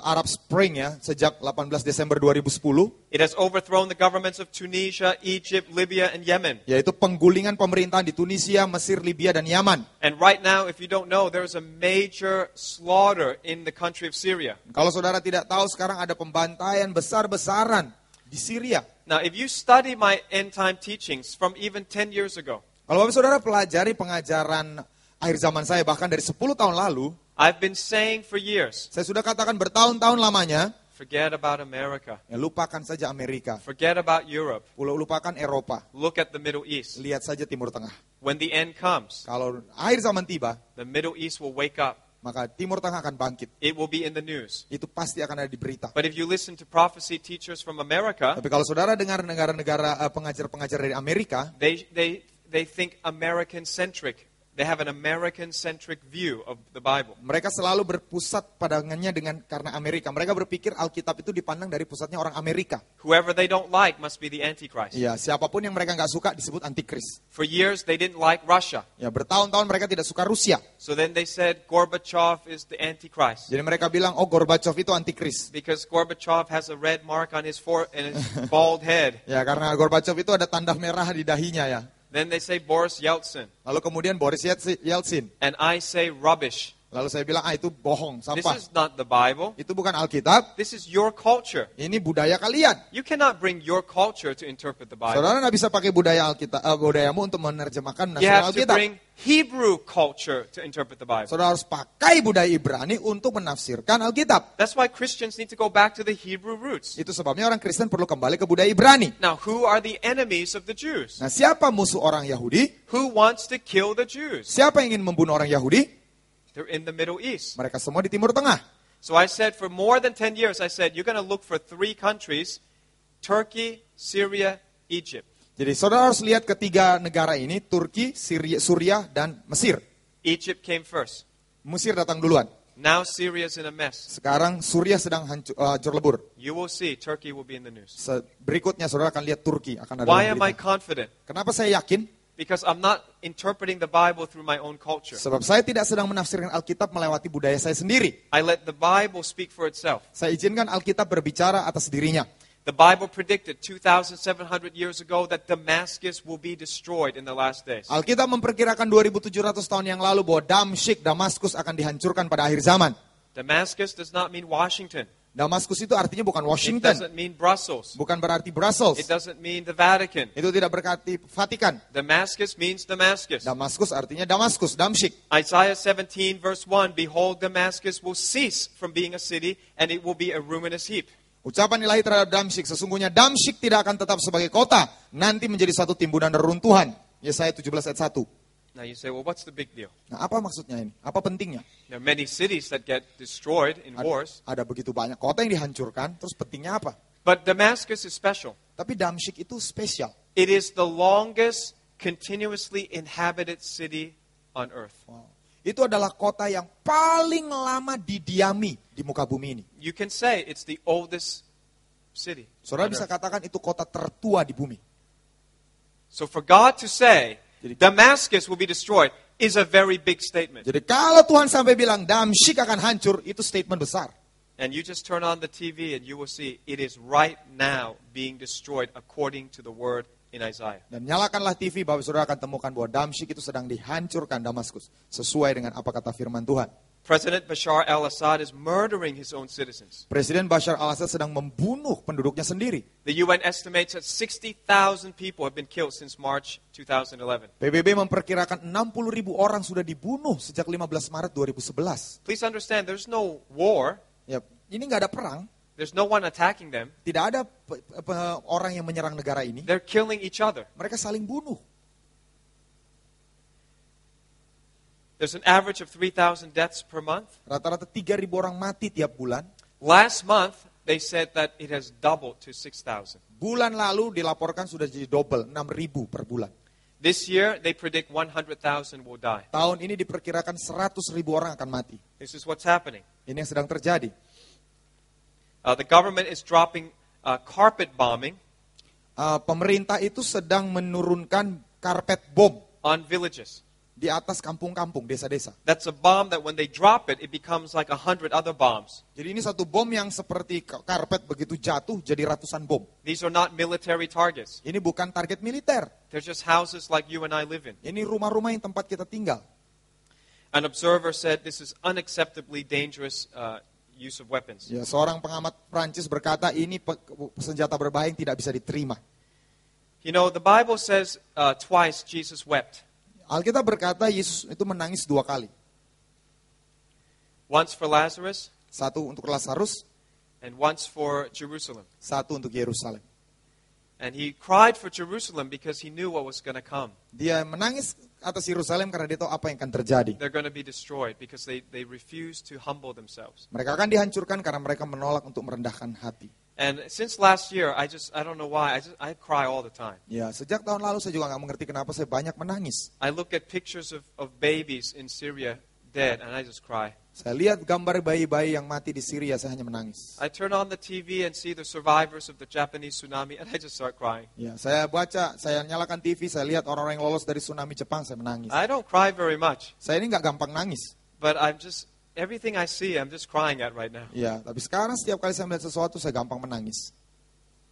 Arab Spring ya, sejak 18 Desember 2010. It has overthrown the governments of Tunisia, Egypt, Libya, and Yemen. Yaitu penggulingan pemerintahan di Tunisia, Mesir, Libya, dan Yaman. And right now, if you don't know, there's a major slaughter in the country of Syria. Kalau saudara tidak tahu, sekarang ada pembantaian besar-besaran di Syria. Now, if you study my end time teachings from even 10 years ago, Kalau Bapak Saudara pelajari pengajaran akhir zaman saya, bahkan dari 10 tahun lalu, I've been saying for years, saya sudah katakan bertahun-tahun lamanya, forget about America. ya lupakan saja Amerika, Forget about Europe. lupakan Eropa, Look at the Middle East. lihat saja Timur Tengah. When the end comes, Kalau akhir zaman tiba, the Middle East will wake up. maka Timur Tengah akan bangkit. It will be in the news. Itu pasti akan ada di berita. But if you listen to prophecy teachers from America, Tapi kalau saudara dengar negara-negara pengajar-pengajar dari Amerika, they think American-centric. They have an American-centric view of the Bible. mereka selalu berpusat padangannya karena Amerika. Mereka berpikir Alkitab itu dipandang dari pusatnya orang Amerika. Whoever they don't like must be the Antichrist. Ya, siapapun yang mereka nggak suka disebut antikris. For years, they didn't like Russia. Ya, bertahun-tahun mereka tidak suka Rusia. So then they said Gorbachev is the Antichrist. Jadi mereka bilang, oh Gorbachev itu antikris. Because Gorbachev has a red mark on his bald head. Ya, karena Gorbachev itu ada tanda merah di dahinya ya. Then they say Boris Yeltsin. Lalu kemudian Boris Yeltsin. And I say rubbish. Lalu saya bilang, itu bohong, This sampah. is not the Bible. Itu bukan Alkitab, This is your culture. ini budaya kalian. You cannot bring your culture to interpret the Bible. Saudara nggak bisa pakai budayamu untuk menerjemahkan You naskah have to Alkitab. bring Hebrew culture to interpret the Bible. Saudara harus pakai budaya Ibrani untuk menafsirkan Alkitab. That's why Christians need to go back to the Hebrew roots. Itu sebabnya orang Kristen perlu kembali ke budaya Ibrani. Now, who are the enemies of the Jews? Nah, siapa musuh orang Yahudi? Who wants to kill the Jews? Siapa yang ingin membunuh orang Yahudi? They're in the Middle East. Mereka semua di Timur Tengah. So I said for more than 10 years, I said, you're going to look for 3 countries, Turkey, Syria, Egypt. Jadi saudara harus lihat ketiga negara ini, Turki, Suriah, dan Mesir. Egypt came first. Mesir datang duluan. Now Syria's in a mess. Sekarang Suriah sedang hancur lebur. You will see Turkey will be in the news. Berikutnya saudara akan lihat Turki akan ada Why dalam am I berita. confident? Kenapa saya yakin? Because I'm not interpreting the Bible through my own culture. Sebab saya tidak sedang menafsirkan Alkitab melewati budaya saya sendiri. I let the Bible speak for itself. Saya izinkan Alkitab berbicara atas dirinya. The Bible predicted 2,700 years ago that Damascus will be destroyed in the last days. Alkitab memperkirakan 2.700 tahun yang lalu bahwa Damaskus akan dihancurkan pada akhir zaman. Damascus does not mean Washington. Damaskus itu artinya bukan It Washington, doesn't mean Brussels. bukan berarti Brussels. It doesn't mean the Vatican. Itu tidak berarti Vatikan. Damascus means Damascus. Damaskus artinya Damaskus, Damsyik. Isaiah 17 verse 1, behold, Damascus will cease from being a city and it will be a ruinous heap. Ucapan ilahi terhadap Damsyik, sesungguhnya Damsyik tidak akan tetap sebagai kota, nanti menjadi satu timbunan reruntuhan. Yesaya 17 ayat 1. Now you say, well, what's the big deal? Nah, apa maksudnya ini? Apa pentingnya? There are many cities that get destroyed in wars, Ada begitu banyak kota yang dihancurkan, terus pentingnya apa? but Damascus is special. Tapi Damsyik itu spesial. It is the longest continuously inhabited city on earth. Wow. Itu adalah kota yang paling lama didiami di muka bumi ini. You can say it's the oldest city. Saudara on bisa earth. katakan itu kota tertua di bumi. So for God to say Damascus will be destroyed is a very big statement. Jadi kalau Tuhan sampai bilang Damsyik akan hancur, itu statement besar. And you just turn on the TV and you will see it is right now being destroyed according to the word in Isaiah. Dan nyalakanlah TV, Bapak Saudara akan temukan bahwa Damsyik itu sedang dihancurkan Damaskus. Sesuai dengan apa kata firman Tuhan. President Bashar al-Assad is murdering his own citizens. Presiden Bashar al-Assad sedang membunuh penduduknya sendiri. The UN estimates that 60,000 people have been killed since March 2011. PBB memperkirakan 60.000 orang sudah dibunuh sejak 15 Maret 2011. Please understand, there's no war. Ya, ini nggak ada perang. There's no one attacking them. Tidak ada orang yang menyerang negara ini. They're killing each other. Mereka saling bunuh. There's an average of 3,000 deaths per month. Rata-rata 3.000 orang mati tiap bulan. Last month, they said that it has doubled to 6,000. Bulan lalu dilaporkan sudah jadi double, 6.000 per bulan. This year, they predict 100,000 will die. Tahun ini diperkirakan 100.000 orang akan mati. This is what's happening. Ini yang sedang terjadi. The government is dropping carpet bombing Pemerintah itu sedang menurunkan karpet bom on villages. di atas kampung-kampung, desa-desa. That's a bomb that when they drop it, it becomes like 100 other bombs. Jadi ini satu bom yang seperti karpet begitu jatuh jadi ratusan bom. These are not military targets. Ini bukan target militer. They're just houses like you and I live in. Ini rumah-rumah yang tempat kita tinggal. An observer said this is unacceptably dangerous use of weapons. Ya, seorang pengamat Prancis berkata ini senjata berbahaya yang tidak bisa diterima. You know, the Bible says twice Jesus wept. Alkitab berkata Yesus itu menangis 2 kali. Once for Lazarus Satu untuk Lazarus, and once for Jerusalem. satu untuk Yerusalem. And he cried for Jerusalem because he knew what was going to come. Dia menangis atas Yerusalem karena dia tahu apa yang akan terjadi. They're going to be destroyed because they refuse to humble themselves. Mereka akan dihancurkan karena mereka menolak untuk merendahkan hati. And since last year, I don't know why, I cry all the time. Ya, sejak tahun lalu saya juga nggak mengerti kenapa saya banyak menangis. I look at pictures of babies in Syria dead and I just cry. Saya lihat gambar bayi-bayi yang mati di Syria, saya hanya menangis. I turn on the TV and see the survivors of the Japanese tsunami and I just start crying. Ya, saya baca, saya nyalakan TV, saya lihat orang-orang yang lolos dari tsunami Jepang, saya menangis. I don't cry very much, Saya ini nggak gampang nangis. but everything I see, I'm just crying at right now. Ya, tapi sekarang setiap kali saya melihat sesuatu, saya gampang menangis.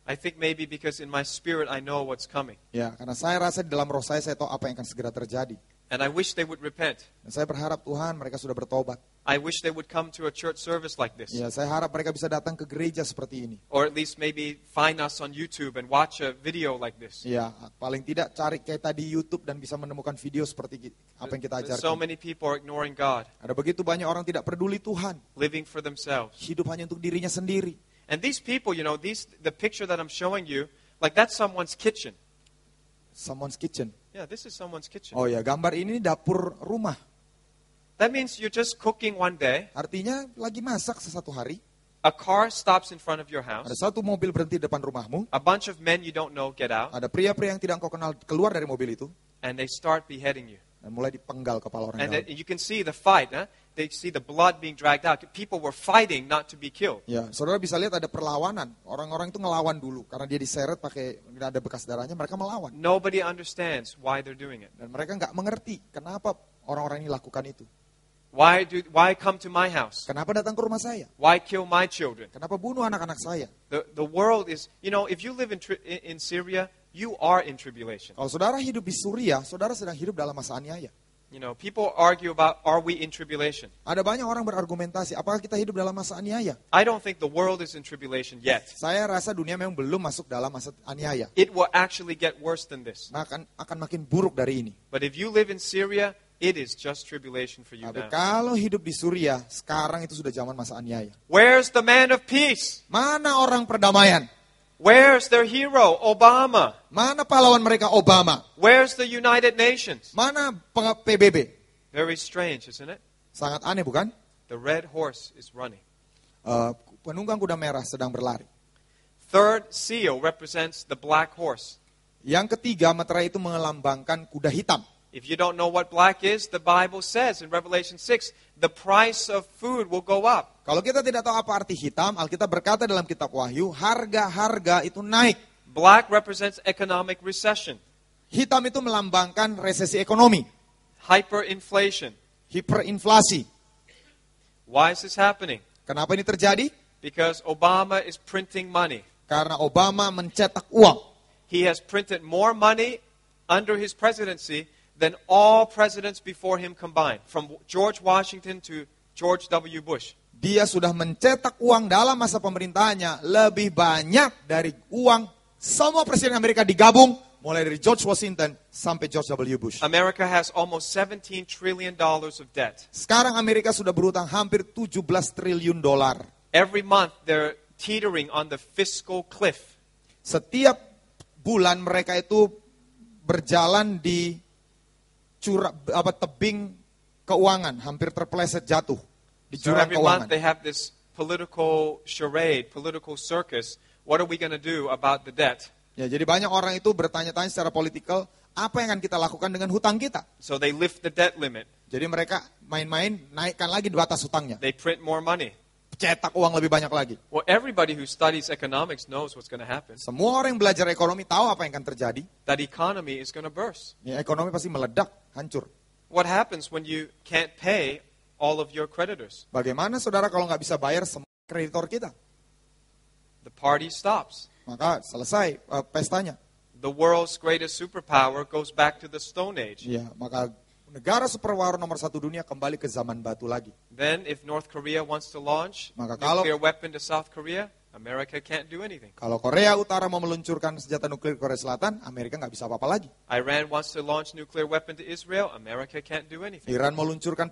I think maybe because in my spirit I know what's coming. Ya, karena saya rasa di dalam roh saya tahu apa yang akan segera terjadi. And I wish they would repent. Dan saya berharap Tuhan mereka sudah bertobat. I wish they would come to a church service like this. Ya, saya harap mereka bisa datang ke gereja seperti ini. Or at least maybe find us on YouTube and watch a video like this. Ya, paling tidak cari kita di YouTube dan bisa menemukan video seperti apa yang kita There's so ajarkan. many people are ignoring God, Ada begitu banyak orang tidak peduli Tuhan, living for themselves. hidup hanya untuk dirinya sendiri. And these people, you know, the picture that I'm showing you, like that's someone's kitchen. Someone's kitchen. Yeah, this is someone's kitchen. Oh ya, gambar ini dapur rumah. That means you're just cooking one day, Artinya lagi masak sesuatu hari, a car stops in front of your ada house, satu mobil berhenti di depan rumahmu, a bunch of men you don't know get out, ada pria-pria yang tidak engkau kenal keluar dari mobil itu, and they start beheading you. dan mulai dipenggal kepala orang And dalam. you can see the fight, huh? They see the blood being dragged out. People were fighting not to be killed. Ya, saudara bisa lihat ada perlawanan. Orang-orang itu ngelawan dulu karena dia diseret pakai ada bekas darahnya, mereka melawan. Nobody understands why they're doing it. Dan mereka nggak mengerti kenapa orang-orang ini lakukan itu. Why come to my house? Kenapa datang ke rumah saya? Why kill my children? Kenapa bunuh anak-anak saya? The world is, you know, if you live in Syria, you are in tribulation. Kalau saudara hidup di Suriah, saudara sedang hidup dalam masa aniaya. You know, people argue about, are we in tribulation? Ada banyak orang berargumentasi, apakah kita hidup dalam masa aniaya? I don't think the world is in tribulation yet. Saya rasa dunia memang belum masuk dalam masa aniaya. It will actually get worse than this. Akan makin buruk dari ini. But if you live in Syria, it is just tribulation for you Tapi now. kalau hidup di Suriah, sekarang itu sudah zaman masa aniaya. Where's the man of peace? Mana orang perdamaian? Where's their hero, Obama? Mana pahlawan mereka Obama? Where's the United Nations? Mana PBB? Very strange, isn't it? Sangat aneh bukan? The red horse is running. Penunggang kuda merah sedang berlari. Third seal represents the black horse. Yang ketiga, meterai itu melambangkan kuda hitam. If you don't know what black is, the Bible says in Revelation 6, the price of food will go up. Kalau kita tidak tahu apa arti hitam, Alkitab berkata dalam kitab Wahyu, harga-harga itu naik. Black represents economic recession, Hitam itu melambangkan resesi ekonomi, hyperinflation. hiperinflasi. Why is this happening? Kenapa ini terjadi? Because Obama is printing money. Karena Obama mencetak uang. He has printed more money under his presidency than all presidents before him combined, from George Washington to George W. Bush. Dia sudah mencetak uang dalam masa pemerintahannya lebih banyak dari uang semua presiden Amerika digabung, mulai dari George Washington sampai George W. Bush. America has almost $17 trillion of debt. Sekarang Amerika sudah berutang hampir 17 triliun dolar. Every month they're teetering on the fiscal cliff. Setiap bulan mereka itu berjalan di tebing keuangan, hampir terpeleset jatuh di So jurang every month keuangan. they have this political charade, political circus. What are we going to do about the debt? Ya, jadi banyak orang itu bertanya-tanya secara politikal, apa yang akan kita lakukan dengan hutang kita? So they lift the debt limit. Jadi mereka main-main naikkan lagi batas hutangnya, They print more money. cetak uang lebih banyak lagi. Well, everybody who studies economics knows what's going to happen. Semua orang yang belajar ekonomi tahu apa yang akan terjadi. That economy is going to burst. Ya, ekonomi pasti meledak, hancur. What happens when you can't pay all of your creditors? Bagaimana saudara kalau nggak bisa bayar semua kreditor kita? The party stops. Maka selesai pestanya. The world's greatest superpower goes back to the Stone Age. Ya, maka negara superpower nomor 1 dunia kembali ke zaman batu lagi. Then, if North Korea wants to launch Maka kalau- nuclear weapon to South Korea, America can't do anything. Kalau Korea Utara mau meluncurkan senjata nuklir Korea Selatan, Amerika nggak bisa apa-apa lagi. Iran wants to launch nuclear weapon to Israel, America can't do anything. Iran mau luncurkan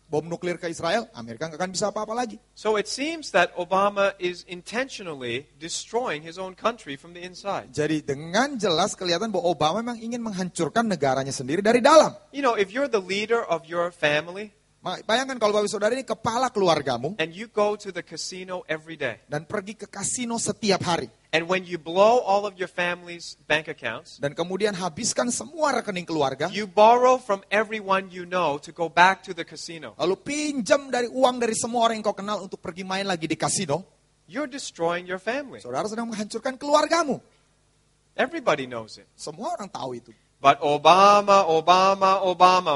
bom nuklir ke Israel, Amerika nggak akan bisa apa-apa lagi. So it seems that Obama is intentionally destroying his own country from the inside. Jadi dengan jelas kelihatan bahwa Obama memang ingin menghancurkan negaranya sendiri dari dalam. You know, if you're the leader of your family Bayangkan kalau Bapak Saudara ini kepala keluargamu and you go to the casino every day, dan pergi ke kasino setiap hari. and when you blow all of your family's bank accounts, Dan kemudian habiskan semua rekening keluarga. you borrow from everyone you know to go back to the casino. Lalu pinjam dari uang dari semua orang yang kau kenal untuk pergi main lagi di kasino. You're destroying your family. Saudara sedang menghancurkan keluargamu. Everybody knows it. Semua orang tahu itu. But Obama,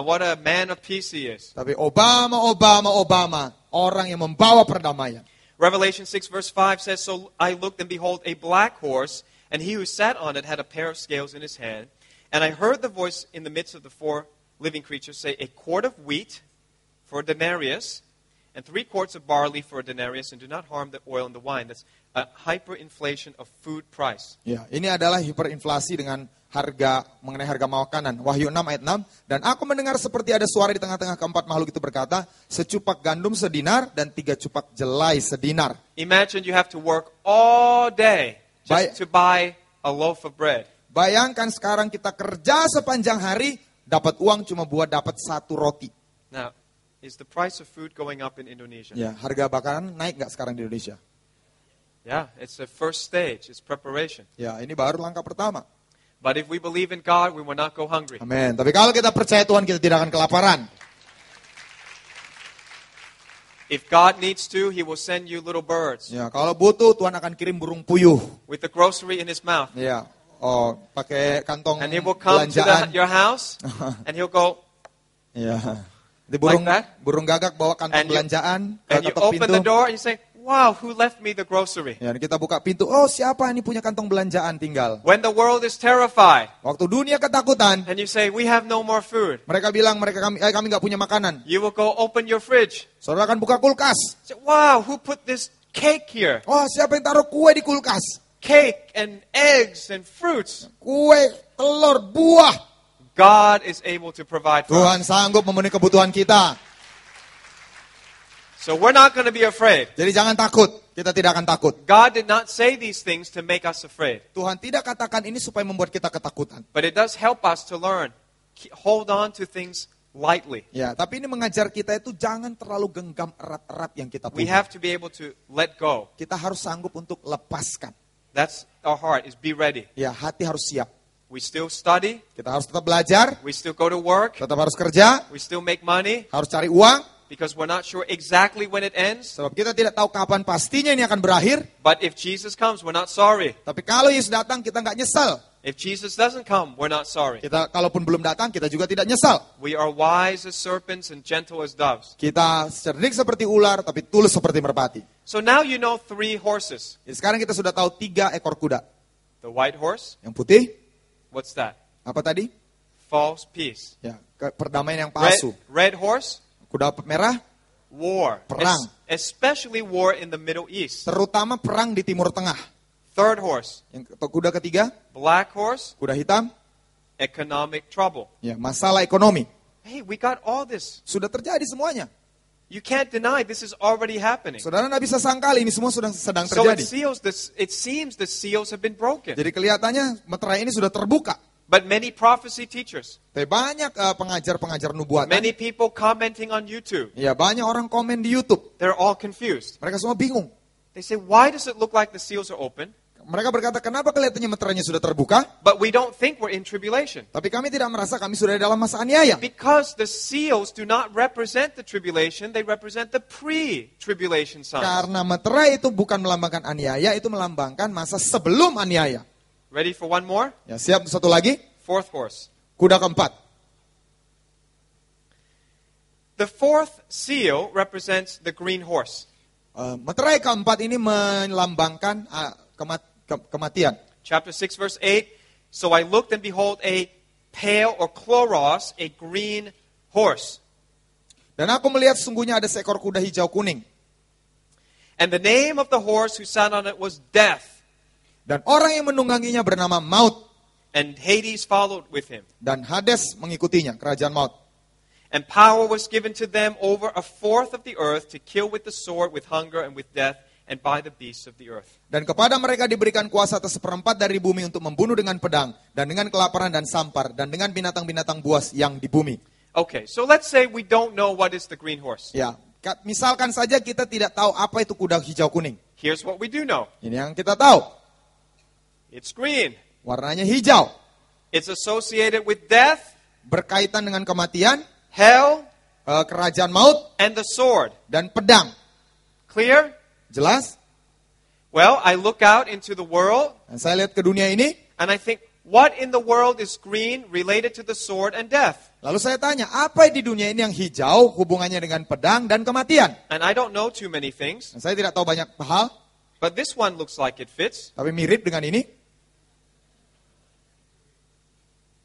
what a man of peace he is. Tapi Obama, orang yang membawa perdamaian. Revelation 6 verse 5 says, So I looked and behold a black horse, and he who sat on it had a pair of scales in his hand. And I heard the voice in the midst of the 4 living creatures say, A quart of wheat for a denarius, and 3 quarts of barley for a denarius, and do not harm the oil and the wine. That's a hyperinflation of food price. Ya, ini adalah hiperinflasi dengan mengenai harga makanan. Wahyu 6 ayat 6. Dan aku mendengar seperti ada suara di tengah-tengah keempat makhluk itu berkata, secupak gandum sedinar dan 3 cupak jelai sedinar. Imagine you have to work all day just to buy a loaf of bread. Bayangkan sekarang kita kerja sepanjang hari, dapat uang cuma buat dapat 1 roti. Now, is the price of food going up in Indonesia? Ya, harga makanan naik nggak sekarang di Indonesia? Yeah, it's the first stage. It's preparation. Ya, ini baru langkah pertama. But if we believe in God, we will not go hungry. Amin. Tapi kalau kita percaya Tuhan, kita tidak akan kelaparan. If God needs to, He will send you little birds Ya, kalau butuh Tuhan akan kirim burung puyuh. with the grocery in His mouth. Ya, pakai kantong And He will come to belanjaan. your house, and He'll go, Ya. Di burung Like that? burung gagak bawa kantong And you- belanjaan ke and you ketok open the pintu. door, and you say, wow, who left me the grocery? Ya, kita buka pintu, oh siapa ini punya kantong belanjaan tinggal. When the world is terrified, Waktu dunia ketakutan, and you say, we have no more food, mereka bilang kami nggak punya makanan. you will go open your fridge. Saudara akan buka kulkas. Say, wow, who put this cake here? Oh siapa yang taruh kue di kulkas? Cake and eggs and fruits. Kue, telur, buah. God is able to provide for us. Tuhan sanggup memenuhi kebutuhan kita. So we're not going to be afraid. Jadi jangan takut. Kita tidak akan takut. God did not say these things to make us afraid. Tuhan tidak katakan ini supaya membuat kita ketakutan. But it does help us to learn. Hold on to things lightly. Ya, tapi ini mengajar kita itu jangan terlalu genggam erat-erat yang kita We punya. have to be able to let go. Kita harus sanggup untuk lepaskan. That's our heart, is be ready. Ya, hati harus siap. We still study. Kita harus tetap belajar, We still go to work. tetap harus kerja, We still make money harus cari uang. because we're not sure exactly when it ends. Sebab kita tidak tahu kapan pastinya ini akan berakhir. But if Jesus comes, we're not sorry. Tapi kalau Yesus datang, kita nggak nyesal. If Jesus doesn't come, we're not sorry. Kita kalaupun belum datang, kita juga tidak nyesal. We are wise as serpents and gentle as doves. Kita cerdik seperti ular, tapi tulus seperti merpati. So now you know 3 horses. Jadi sekarang kita sudah tahu 3 ekor kuda. The white horse, Yang putih, what's that? apa tadi? False peace. Ya, perdamaian yang Red, palsu. red horse, Kuda merah, war. Perang. Especially war in the Middle East. terutama perang di Timur Tengah. Third horse, Yang kuda ketiga, black horse, kuda hitam, economic trouble. ya masalah ekonomi. Hey, we got all this. Sudah terjadi semuanya. You can't deny this is already happening. Saudara nggak bisa sangkali ini semua sedang So terjadi. it seems the seals have been broken. Jadi kelihatannya meterai ini sudah terbuka. But many prophecy teachers, Tapi banyak pengajar-pengajar nubuatan. many people commenting on YouTube, Ya banyak orang komen di YouTube. they're all confused. Mereka semua bingung. They say, why does it look like the seals are open, Mereka berkata, kenapa kelihatannya meterainya sudah terbuka? but we don't think we're in tribulation? Tapi kami tidak merasa kami sudah dalam masa aniaya. Because the seals do not represent the tribulation, they represent the pre-tribulation signs. Karena meterai itu bukan melambangkan aniaya, itu melambangkan masa sebelum aniaya. Ready for one more? Ya, siap satu lagi, Fourth horse. kuda keempat. The fourth seal represents the green horse. Meterai keempat ini melambangkan kematian. Chapter 6, verse 8. So I looked and behold a pale or chloros, a green horse. Dan aku melihat sungguhnya ada seekor kuda hijau kuning. And the name of the horse who sat on it was Death. Dan orang yang menungganginya bernama Maut. And Hades followed with him. Dan Hades mengikutinya, kerajaan maut. And power was given to them over a fourth of the earth to kill with the sword, with hunger, and with death, and by the beasts of the earth. Dan kepada mereka diberikan kuasa atas 1/4 dari bumi untuk membunuh dengan pedang, dan dengan kelaparan dan sampar, dan dengan binatang-binatang buas yang di bumi. Okay, so let's say we don't know what is the green horse. Ya, misalkan saja kita tidak tahu apa itu kuda hijau kuning. Here's what we do know. Ini yang kita tahu. It's green. Warnanya hijau. It's associated with death, Berkaitan dengan kematian, hell, kerajaan maut, and the sword. dan pedang. Clear? Jelas? Well, I look out into the world, Dan saya lihat ke dunia ini, and I think, what in the world is green related to the sword and death? lalu saya tanya, apa di dunia ini yang hijau hubungannya dengan pedang dan kematian? And I don't know too many things, Dan saya tidak tahu banyak hal, but this one looks like it fits. tapi mirip dengan ini.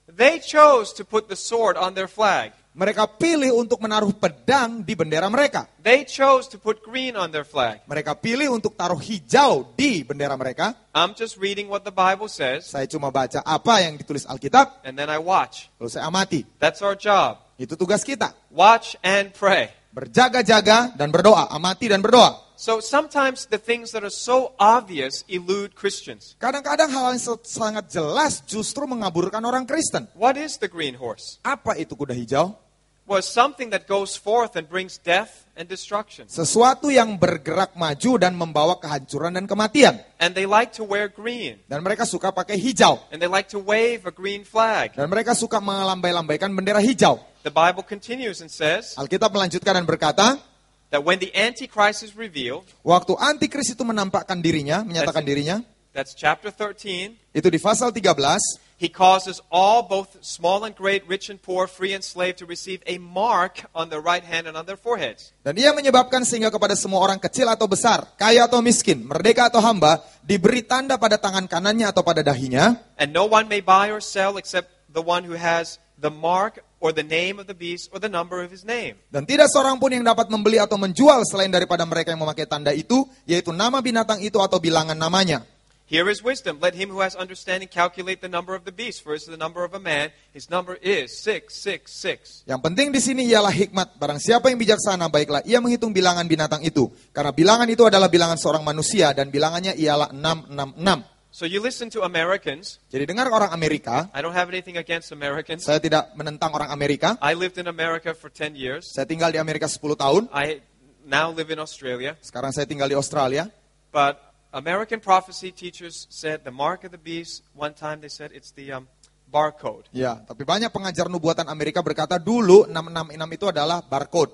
They chose to put the sword on their flag. Mereka pilih untuk menaruh pedang di bendera mereka. They chose to put green on their flag. Mereka pilih untuk taruh hijau di bendera mereka. I'm just reading what the Bible says, Saya cuma baca apa yang ditulis Alkitab, and then I watch. lalu saya amati. That's our job. Itu tugas kita. Watch and pray. Berjaga-jaga dan berdoa. Amati dan berdoa. So sometimes the things that are so obvious elude Christians. Kadang-kadang hal yang sangat jelas justru mengaburkan orang Kristen. What is the green horse? Apa itu kuda hijau? Well, something that goes forth and brings death and destruction. Sesuatu yang bergerak maju dan membawa kehancuran dan kematian. And they like to wear green. Dan mereka suka pakai hijau. And they like to wave a green flag. Dan mereka suka melambai-lambaikan bendera hijau. The Bible continues and says Alkitab melanjutkan dan berkata, that when the Antichrist is revealed, waktu antikris itu menampakkan dirinya, menyatakan dirinya, that's chapter 13, itu di pasal 13, He causes all, both small and great, rich and poor, free and slave, to receive a mark on their right hand and on their foreheads. Dan ia menyebabkan sehingga kepada semua orang kecil atau besar, kaya atau miskin, merdeka atau hamba, diberi tanda pada tangan kanannya atau pada dahinya. And no one may buy or sell except the one who has the mark or the name of the beast or the number of his name. Dan tidak seorang pun yang dapat membeli atau menjual selain daripada mereka yang memakai tanda itu, yaitu nama binatang itu atau bilangan namanya. Here is wisdom. Let him who has understanding calculate the number of the beast, for it is the number of a man. His number is 666. Yang penting di sini ialah hikmat. Barang siapa yang bijaksana, baiklah ia menghitung bilangan binatang itu. Karena bilangan itu adalah bilangan seorang manusia dan bilangannya ialah 666. So you listen to Americans. Jadi dengar orang Amerika. I don't have anything against Americans. Saya tidak menentang orang Amerika. I lived in America for 10 years. Saya tinggal di Amerika 10 tahun. I now live in Australia. Sekarang saya tinggal di Australia. But American prophecy teachers said the mark of the beast, one time they said it's the barcode. Ya, tapi banyak pengajar nubuatan Amerika berkata dulu 666 itu adalah barcode.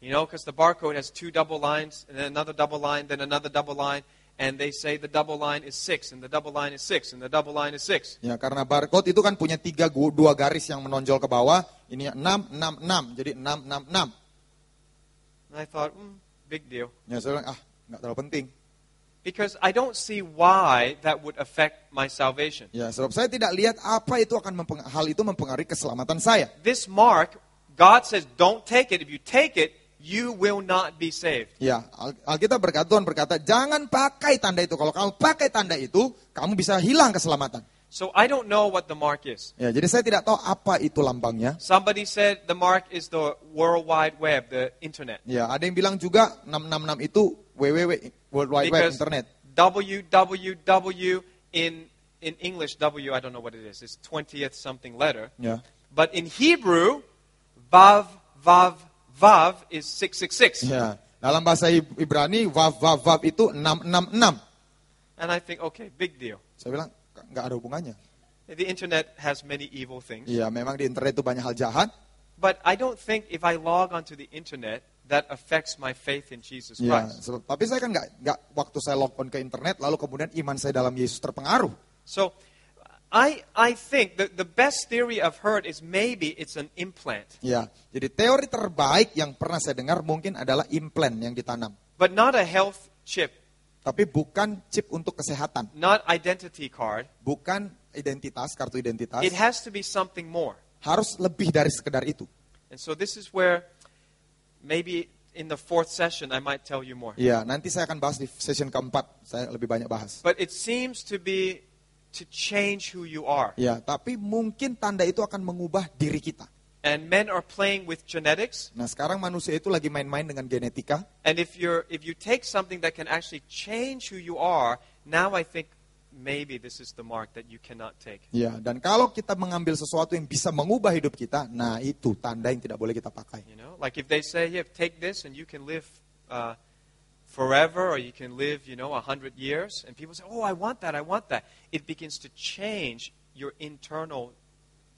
You know, because the barcode has 2 double lines, and then another double line, then another double line, and they say the double line is 6, and the double line is 6, and the double line is 6. Ya, karena barcode itu kan punya 2 garis yang menonjol ke bawah. Ini 666, jadi 666. And I thought, big deal. Ya, saya bilang, nggak terlalu penting. Because I don't see why that would affect my salvation. Ya, sebab saya tidak lihat apa itu akan hal itu mempengaruhi keselamatan saya. This mark, God says, don't take it. If you take it, you will not be saved. Ya, Alkitab berkata, Tuhan berkata, jangan pakai tanda itu. Kalau kamu pakai tanda itu, kamu bisa hilang keselamatan. So I don't know what the mark is. Ya, jadi saya tidak tahu apa itu lambangnya. Somebody said the mark is the World Wide Web, the internet. Ya, ada yang bilang juga 666 itu www, World Wide Web, Because internet. www in English, W, I don't know what it is. It's 20th something letter. Ya. But in Hebrew, vav, vav, vav is 666. Ya. Dalam bahasa Ibrani, vav itu 666. And I think, okay, big deal. Saya bilang, nggak ada hubungannya. The internet has many evil things. Iya, memang di internet itu banyak hal jahat. But I don't think if I log onto the internet, that affects my faith in Jesus Ya, Christ. tapi saya kan nggak waktu saya log on ke internet, lalu kemudian iman saya dalam Yesus terpengaruh. So, I think that the best theory I've heard is maybe it's an implant. Ya, jadi teori terbaik yang pernah saya dengar mungkin adalah implant yang ditanam. But not a health chip, Tapi bukan chip untuk kesehatan, not identity card. bukan identitas, kartu identitas. It has to be something more. Harus lebih dari sekedar itu. And so this is where maybe in the 4th session I might tell you more. Ya, nanti saya akan bahas di session keempat, saya lebih banyak bahas. But it seems to be to change who you are. Ya, tapi mungkin tanda itu akan mengubah diri kita. And men are playing with genetics. Nah, sekarang manusia itu lagi main-main dengan genetika. And if you take something that can actually change who you are, now I think maybe this is the mark that you cannot take. Ya, dan kalau kita mengambil sesuatu yang bisa mengubah hidup kita, nah itu tanda yang tidak boleh kita pakai. You know, like if they say, "Yeah, take this and you can live forever, or you can live, 100 years," and people say, "Oh, I want that, I want that." It begins to change your internal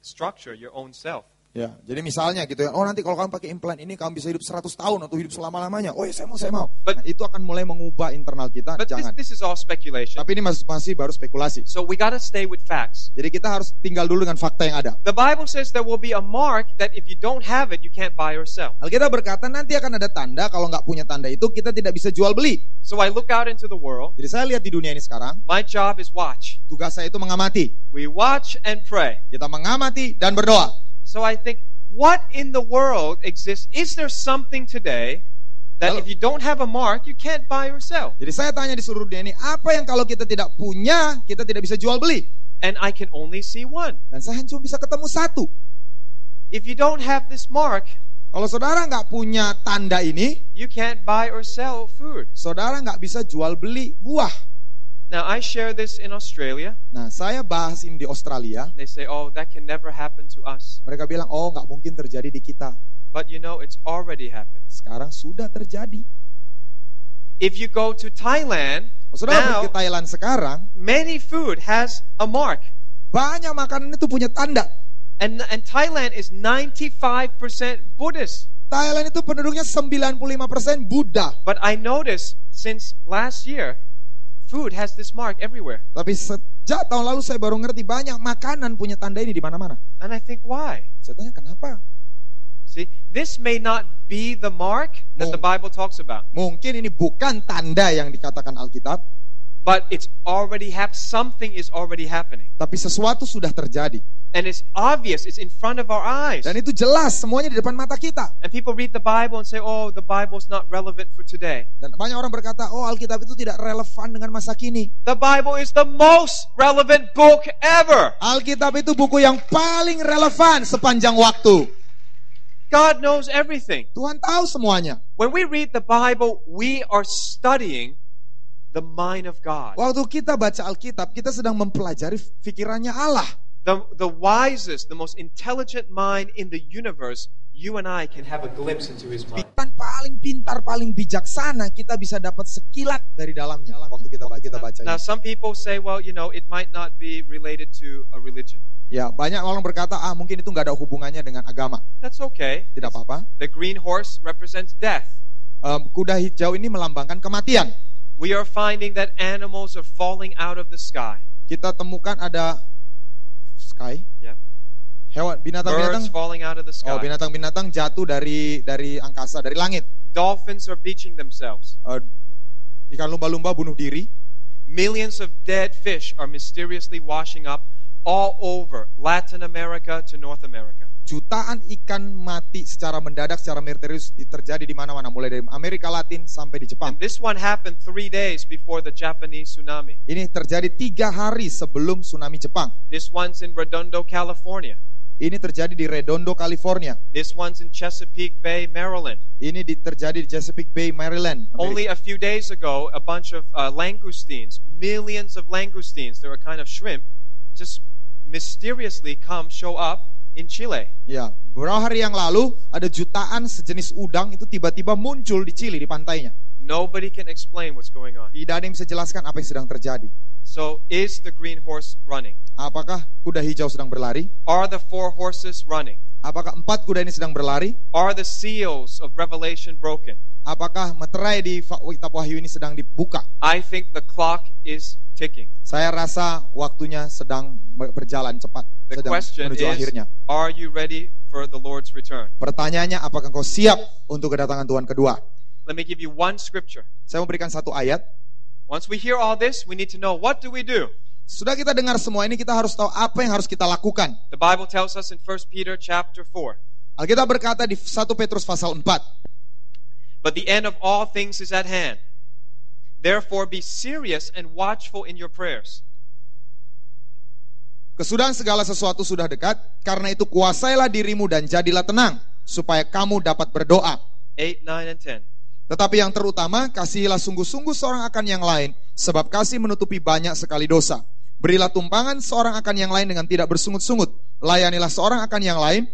structure, your own self. Ya, jadi misalnya gitu ya, nanti kalau kamu pakai implan ini kamu bisa hidup 100 tahun atau hidup selama-lamanya. Oh ya, saya mau. Nah, itu akan mulai mengubah internal kita, But jangan. this is all speculation. Tapi ini masih baru spekulasi. So we got to stay with facts. Jadi kita harus tinggal dulu dengan fakta yang ada. The Bible says there will be a mark that if you don't have it, you can't buy or sell. Alkitab berkata nanti akan ada tanda, kalau nggak punya tanda itu kita tidak bisa jual beli. So I look out into the world. Jadi saya lihat di dunia ini sekarang, My job is watch. tugas saya itu mengamati. We watch and pray. Kita mengamati dan berdoa. So I think, what in the world exists? Is there something today that if you don't have a mark, you can't buy or sell? Jadi saya tanya di seluruh dunia ini, apa yang kalau kita tidak punya, kita tidak bisa jual beli? And I can only see one. Dan saya cuma bisa ketemu satu. If you don't have this mark, Kalau saudara nggak punya tanda ini, you can't buy or sell food. saudara nggak bisa jual beli buah. Now, I share this in Australia. Nah, saya bahas ini di Australia. They say, oh, that can never happen to us. Mereka bilang, oh nggak mungkin terjadi di kita. But you know, it's already happened. Sekarang sudah terjadi. If you go to Thailand, Saudara pergi ke now, Thailand sekarang, many food has a mark. banyak makanan itu punya tanda. And Thailand is 95% Buddhist. Thailand itu penduduknya 95% Buddha. But I noticed since last year, food has this mark everywhere. Tapi sejak tahun lalu saya baru ngerti banyak makanan punya tanda ini di mana-mana. And I think, why? Saya tanya kenapa? See, this may not be the mark that the Bible talks about, Mungkin ini bukan tanda yang dikatakan Alkitab, but it's already something is already happening. tapi sesuatu sudah terjadi. And it's obvious, it's in front of our eyes. Dan itu jelas semuanya di depan mata kita. And people read the Bible and say, oh, the Bible's not relevant for today. Dan banyak orang berkata, oh Alkitab itu tidak relevan dengan masa kini. The Bible is the most relevant book ever. Alkitab itu buku yang paling relevan sepanjang waktu. God knows everything. Tuhan tahu semuanya. When we read the Bible, we are studying the mind of God. Waktu kita baca Alkitab, kita sedang mempelajari pikirannya Allah. The wisest, the most intelligent mind in the universe, you and I can have a glimpse into his mind. Pikiran paling pintar, paling bijaksana, kita bisa dapat sekilat dari dalamnya waktu kita baca Now, ini. some people say, well, it might not be related to a religion. Ya, banyak orang berkata, mungkin itu nggak ada hubungannya dengan agama. That's okay. Tidak apa-apa. The green horse represents death. Kuda hijau ini melambangkan kematian. We are finding that animals are falling out of the sky. Kita temukan ada sky, Yep. hewan, binatang-binatang. Birds falling out of the sky. Binatang-binatang jatuh dari angkasa, dari langit. Dolphins are beaching themselves. Ikan lumba-lumba bunuh diri. Millions of dead fish are mysteriously washing up all over Latin America to North America. Jutaan ikan mati secara mendadak, secara misterius terjadi di mana-mana, mulai dari Amerika Latin sampai di Jepang. And this one happened 3 days before the Japanese tsunami. Ini terjadi 3 hari sebelum tsunami Jepang. This one's in Redondo, California. Ini terjadi di Redondo, California. This one's in Chesapeake Bay, Maryland. Ini terjadi di Chesapeake Bay, Maryland. Only a few days ago, a bunch of langoustines, millions of langoustines, they're a kind of shrimp, just mysteriously show up in Chile. Ya, beberapa hari yang lalu ada jutaan sejenis udang itu tiba-tiba muncul di Chili, di pantainya. Nobody can explain what's going on. Tidak ada yang bisa jelaskan apa yang sedang terjadi. So, is the green horse running? Apakah kuda hijau sedang berlari? Are the 4 horses running? Apakah 4 kuda ini sedang berlari? Are the seals of Revelation broken? Apakah meterai di kitab Wahyu ini sedang dibuka? I think the clock is ticking. Saya rasa waktunya sedang berjalan cepat, The sedang question menuju is, akhirnya. are you ready for the Lord's return? Pertanyaannya, apakah kau siap untuk kedatangan Tuhan kedua? Let me give you one scripture. Saya memberikan satu ayat. Once we hear all this, we need to know, what do we do? Sudah kita dengar semua ini, kita harus tahu apa yang harus kita lakukan. The Bible tells us in 1 Peter chapter 4. Alkitab berkata di 1 Petrus pasal 4. But the end of all things is at hand. Therefore be serious and watchful in your prayers. Kesudahan segala sesuatu sudah dekat, karena itu kuasailah dirimu dan jadilah tenang, supaya kamu dapat berdoa. 8, 9, and 10. Tetapi yang terutama, kasihilah sungguh-sungguh seorang akan yang lain, sebab kasih menutupi banyak sekali dosa. Berilah tumpangan seorang akan yang lain dengan tidak bersungut-sungut. Layanilah seorang akan yang lain,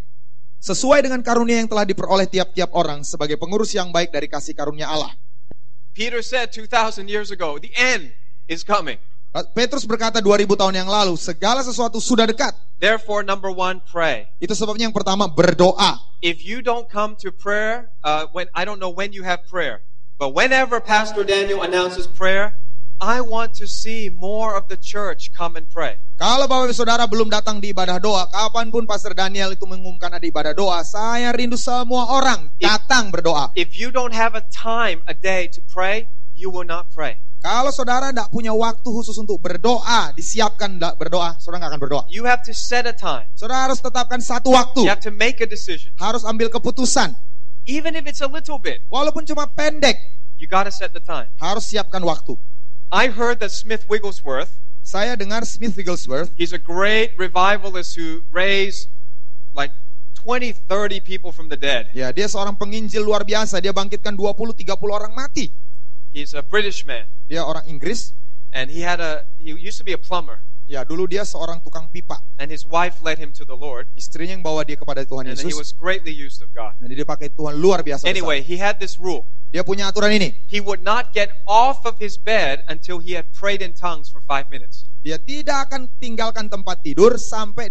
sesuai dengan karunia yang telah diperoleh tiap-tiap orang, sebagai pengurus yang baik dari kasih karunia Allah. Peter said 2,000 years ago, the end is coming. Petrus berkata 2000 tahun yang lalu, segala sesuatu sudah dekat. Therefore, number 1, pray. Itu sebabnya yang pertama, berdoa. If you don't come to prayer, I don't know when you have prayer, but whenever Pastor Daniel announces prayer, I want to see more of the church come and pray. Kalau Bapak Saudara belum datang di ibadah doa, kapanpun Pastor Daniel itu mengumumkan ada ibadah doa, saya rindu semua orang datang berdoa. If you don't have a time a day to pray, you will not pray. Kalau saudara tidak punya waktu khusus untuk berdoa, disiapkan berdoa, saudara nggak akan berdoa. You have to set a time. Saudara harus tetapkan satu waktu. You have to make a decision. Harus ambil keputusan. Even if it's a little bit, Walaupun cuma pendek, you got to set the time. harus siapkan waktu. I heard that Smith Wigglesworth, Saya dengar Smith Wigglesworth, he's a great revivalist who raised like 20, 30 people from the dead. ya dia seorang penginjil luar biasa. Dia bangkitkan 20-30 orang mati. He's a British man, Dia orang Inggris. and he used to be a plumber, Ya dulu dia seorang tukang pipa. and his wife led him to the Lord, Istrinya yang bawa dia kepada Tuhan and he Yesus. was greatly used of God. Dan dia pakai Tuhan luar biasa. Anyway, he had this rule. Dia punya aturan ini. He would not get off of his bed until he had prayed in tongues for 5 minutes. Dia tidak akan tinggalkan tempat tidur sampai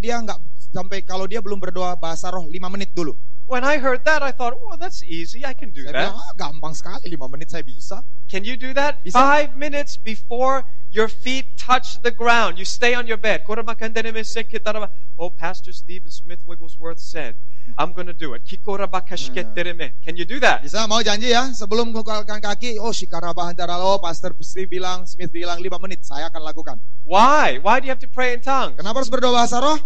kalau dia belum berdoa bahasa roh 5 menit dulu. When I heard that, I thought, oh, that's easy. I can do Saya bilang, that. gampang sekali, 5 menit saya bisa. Can you do that? Bisa. 5 minutes before your feet touch the ground. You stay on your bed. Oh, Pastor Stephen Smith Wigglesworth said, I'm going to do it. Can you do that? Bisa, mau janji ya, sebelum mengeluarkan kaki, Pastor Smith bilang 5 menit, saya akan lakukan. Why? Why do you have to pray in tongues? Kenapa harus berdoa bahasa roh?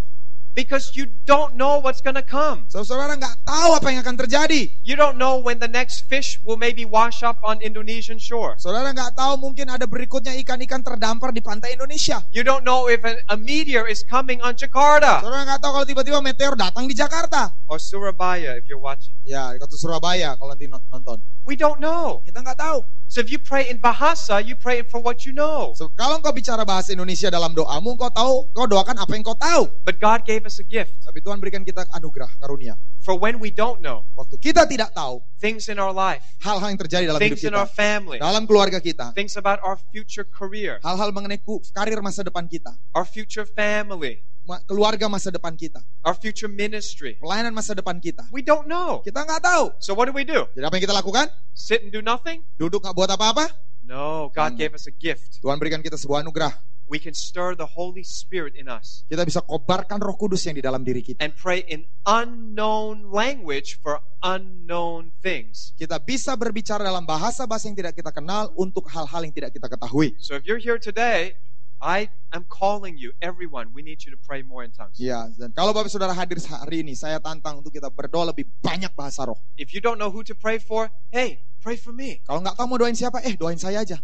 Because you don't know what's going to come. Saudara nggak tahu apa yang akan terjadi. You don't know when the next fish will maybe wash up on Indonesian shore. Saudara nggak tahu mungkin ada berikutnya ikan-ikan terdampar di pantai Indonesia. You don't know if a meteor is coming on Jakarta. Saudara nggak tahu kalau tiba-tiba meteor datang di Jakarta. Or Surabaya if you're watching. Ya, di kota Surabaya kalau nanti nonton. We don't know. Kita nggak tahu. So if you pray in Bahasa, you pray for what you know. So, kalau engkau bicara bahasa Indonesia dalam doamu, engkau tahu, kau doakan apa yang kau tahu. But God gave us a gift. Tapi Tuhan berikan kita anugerah, karunia. For when we don't know, Waktu kita tidak tahu things in our life, hal-hal yang terjadi dalam hidup things in kita, our family, dalam keluarga kita, things about our future career, hal-hal mengenai karir masa depan kita, our future family, keluarga masa depan kita, our future ministry. pelayanan masa depan kita. We don't know. Kita nggak tahu. So what do? Jadi apa yang kita lakukan? Sit and do nothing? Duduk nggak buat apa-apa? No, God gave us a gift. Tuhan berikan kita sebuah anugerah. We can stir the Holy Spirit in us Kita bisa kobarkan Roh Kudus yang di dalam diri kita. and pray in unknown language for unknown things. Kita bisa berbicara dalam bahasa-bahasa yang tidak kita kenal untuk hal-hal yang tidak kita ketahui. So if you're here today, I am calling you, everyone, we need you to pray more in tongues. Ya, dan kalau Bapak Saudara hadir hari ini, saya tantang untuk kita berdoa lebih banyak bahasa roh. If you don't know who to pray for, hey, pray for me. Kalau nggak tahu mau doain siapa, doain saya aja.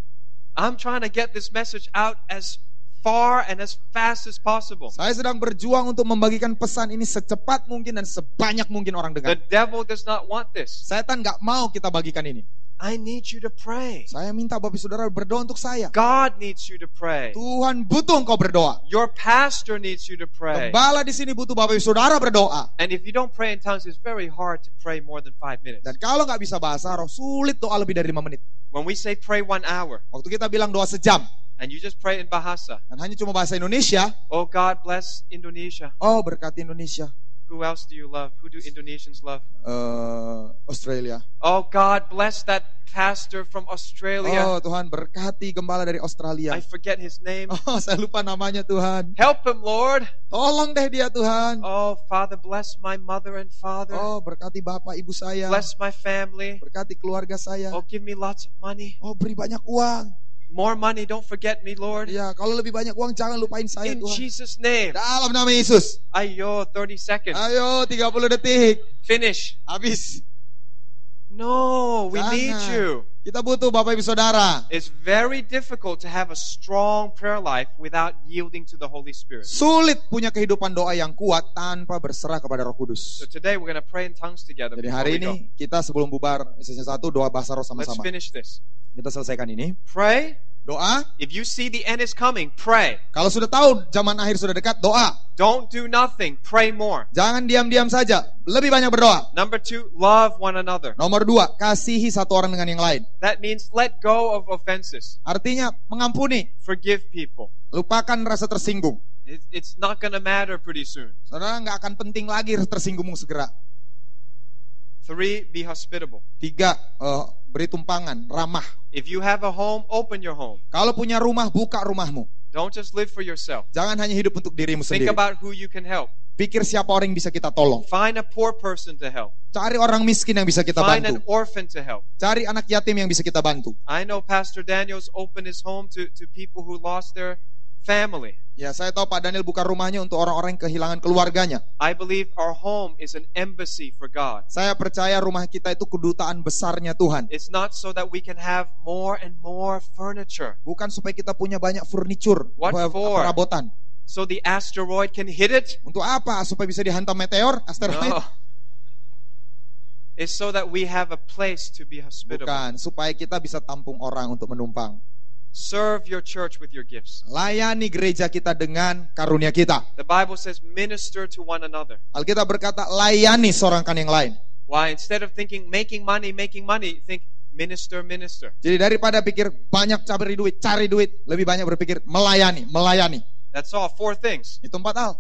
I'm trying to get this message out as far and as fast as possible. Saya sedang berjuang untuk membagikan pesan ini secepat mungkin dan sebanyak mungkin orang The dengar. devil does not want this. Setan nggak mau kita bagikan ini. I need you to pray. Saya minta Bapak Saudara berdoa untuk saya. God needs you to pray. Tuhan butuh engkau berdoa. Your pastor needs you to pray. Gembala di sini butuh Bapak Saudara berdoa. And if you don't pray in tongues, it's very hard to pray more than 5 minutes. Dan kalau nggak bisa bahasa roh, sulit doa lebih dari 5 menit. When we say pray 1 hour, Waktu kita bilang doa sejam, and you just pray in Bahasa, dan hanya cuma bahasa Indonesia, oh God bless Indonesia. oh berkati Indonesia, Who else do you love? Who do Indonesians love? Australia. Oh God bless that pastor from Australia. Oh Tuhan berkati gembala dari Australia. I forget his name. Oh saya lupa namanya Tuhan. Help him, Lord. Tolong deh dia Tuhan. Oh Father, bless my mother and father. Oh berkati bapak ibu saya. Bless my family. Berkati keluarga saya. Oh, give me lots of money. Oh beri banyak uang. More money, don't forget me, Lord. Ya kalau lebih banyak uang jangan lupain saya In Tuhan. Jesus' name. Dalam nama Yesus. Ayo, 30 seconds. Ayo 30 detik. Finish. Habis. No, we need Jangan. you. Kita butuh Bapak Ibu Saudara. It's very difficult to have a strong prayer life without yielding to the Holy Spirit. Sulit punya kehidupan doa yang kuat tanpa berserah kepada Roh Kudus. So today we're going to pray in tongues together. Jadi before hari we go. ini kita sebelum bubar sesi 1 doa bahasa roh Let's sama-sama. finish this. Kita selesaikan ini. Pray. Doa. If you see the end is coming, pray. Kalau sudah tahu zaman akhir sudah dekat, doa. Don't do nothing. Pray more. Jangan diam-diam saja. Lebih banyak berdoa. Number 2, love one another. Nomor 2, kasihi satu orang dengan yang lain. That means let go of offenses. Artinya mengampuni. Forgive people. Lupakan rasa tersinggung. It's not going to matter pretty soon. Saudara nggak akan penting lagi rasa tersinggungmu segera. 3, be hospitable. 3, beri tumpangan, ramah. If you have a home, open your home. Kalau punya rumah, buka rumahmu. Don't just live for yourself. Jangan hanya hidup untuk dirimu Think sendiri. about who you can help. Pikir siapa orang yang bisa kita tolong. Find a poor person to help. Cari orang miskin yang bisa kita Find an bantu. orphan to help. Cari anak yatim yang bisa kita bantu. I know Pastor Daniel's opened his home to people who lost their family. Ya, saya tahu Pak Daniel buka rumahnya untuk orang-orang yang kehilangan keluarganya. I believe our home is an embassy for God. Saya percaya rumah kita itu kedutaan besarnya Tuhan. It's not so that we can have more and more furniture. Bukan supaya kita punya banyak furniture, What for? perabotan. So the asteroid can hit it? Untuk apa? Supaya bisa dihantam meteor, asteroid? No. It's so that we have a place to be hospitable. Bukan, supaya kita bisa tampung orang untuk menumpang. Serve your church with your gifts. Layani gereja kita dengan karunia kita. The Bible says minister to one another. Alkitab berkata, layani seorang kan yang lain. Why? Instead of thinking making money, think minister. Jadi daripada pikir banyak cari duit, lebih banyak berpikir melayani. That's all. 4 things. Itu 4 hal.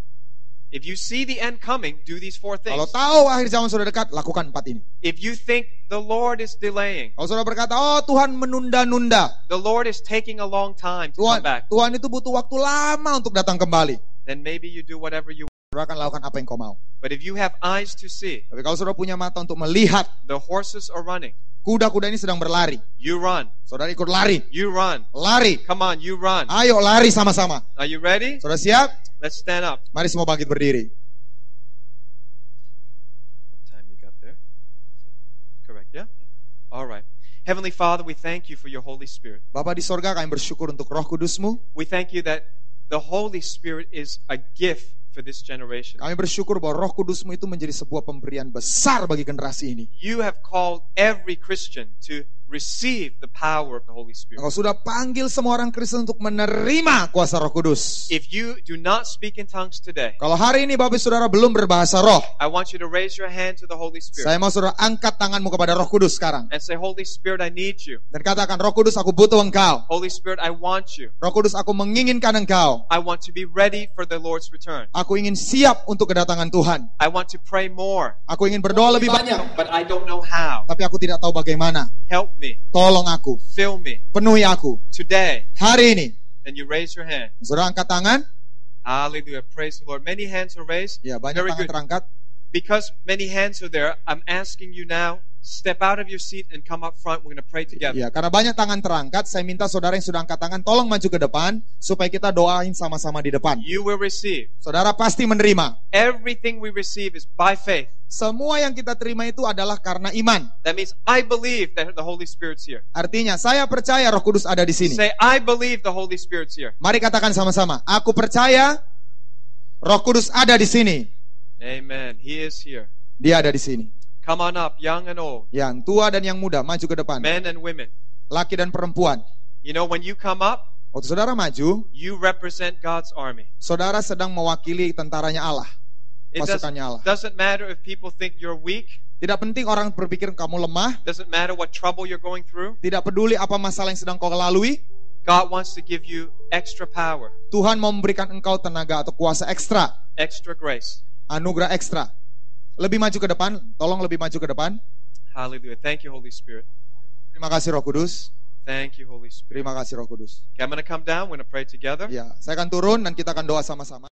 If you see the end coming, do these 4 things. Kalau tahu akhir zaman sudah dekat, lakukan 4 ini. If you think the Lord is delaying, Kalau saudara berkata, oh Tuhan menunda-nunda, the Lord is taking a long time to come back, Tuhan itu butuh waktu lama untuk datang kembali. then maybe you do whatever you want. Saudara akan lakukan apa yang kau mau. But if you have eyes to see, Tapi kalau saudara punya mata untuk melihat, the horses are running, kuda-kuda ini sedang berlari. you run, Saudara ikut lari. you run. Lari. Come on, you run. Ayo lari sama-sama. Are you ready? Saudara siap? Let's stand up. Mari semua bangkit berdiri. What time you got there? Correct, yeah? All right. Heavenly Father, we thank you for your Holy Spirit. Bapa di sorga, kami bersyukur untuk Roh Kudus-Mu. We thank you that the Holy Spirit is a gift for this generation. Kami bersyukur bahwa Roh Kudus-Mu itu menjadi sebuah pemberian besar bagi generasi ini. You have called every Christian to receive the power of the Holy Spirit. Engkau sudah panggil semua orang Kristen untuk menerima kuasa Roh Kudus. If you do not speak in tongues today, Kalau hari ini Bapak Saudara belum berbahasa roh, I want you to raise your hand to the Holy Spirit saya mau saudara angkat tanganmu kepada Roh Kudus sekarang. and say, Holy Spirit, I need you. Dan katakan, Roh Kudus, aku butuh Engkau. Holy Spirit, I want you. Roh Kudus, aku menginginkan Engkau. I want to be ready for the Lord's return. Aku ingin siap untuk kedatangan Tuhan. I want to pray more, Aku ingin berdoa lebih banyak, but I don't know how. tapi aku tidak tahu bagaimana. Help me. Tolong aku, Fill me penuhi aku. today. Hari ini, Then you raise your hand. saudara angkat tangan. Hallelujah. Praise the Lord. Many hands are raised. Ya, banyak Very tangan good. terangkat. Because many hands are there, I'm asking you now, step out of your seat and come up front. We're going to pray together. Ya, karena banyak tangan terangkat, saya minta saudara yang sudah angkat tangan, tolong maju ke depan, supaya kita doain sama-sama di depan. You will receive. Saudara pasti menerima. Everything we receive is by faith. Semua yang kita terima itu adalah karena iman. That means I believe that the Holy Spirit's here. Artinya, saya percaya Roh Kudus ada di sini. Say, I believe the Holy Spirit's here. Mari katakan sama-sama, aku percaya Roh Kudus ada di sini. Amen. He is here. Dia ada di sini. Come on up, young and old, Yang tua dan yang muda, maju ke depan. men and women. Laki dan perempuan. You know, when you come up, Waktu saudara maju, you represent God's army. saudara sedang mewakili tentaranya Allah. It Pasukannya Allah. doesn't matter if people think you're weak. Tidak penting orang berpikir kamu lemah. Doesn't matter what trouble you're going through. Tidak peduli apa masalah yang sedang kau lalui. God wants to give you extra power, Tuhan mau memberikan engkau tenaga atau kuasa ekstra. extra grace. Anugerah ekstra. Lebih maju ke depan. Tolong lebih maju ke depan. Hallelujah. Thank you, Holy Spirit. Terima kasih Roh Kudus. Thank you, Holy Spirit. Terima kasih Roh Kudus. Okay, I'm going to come down. We're going to pray together. Ya, saya akan turun dan kita akan doa sama-sama.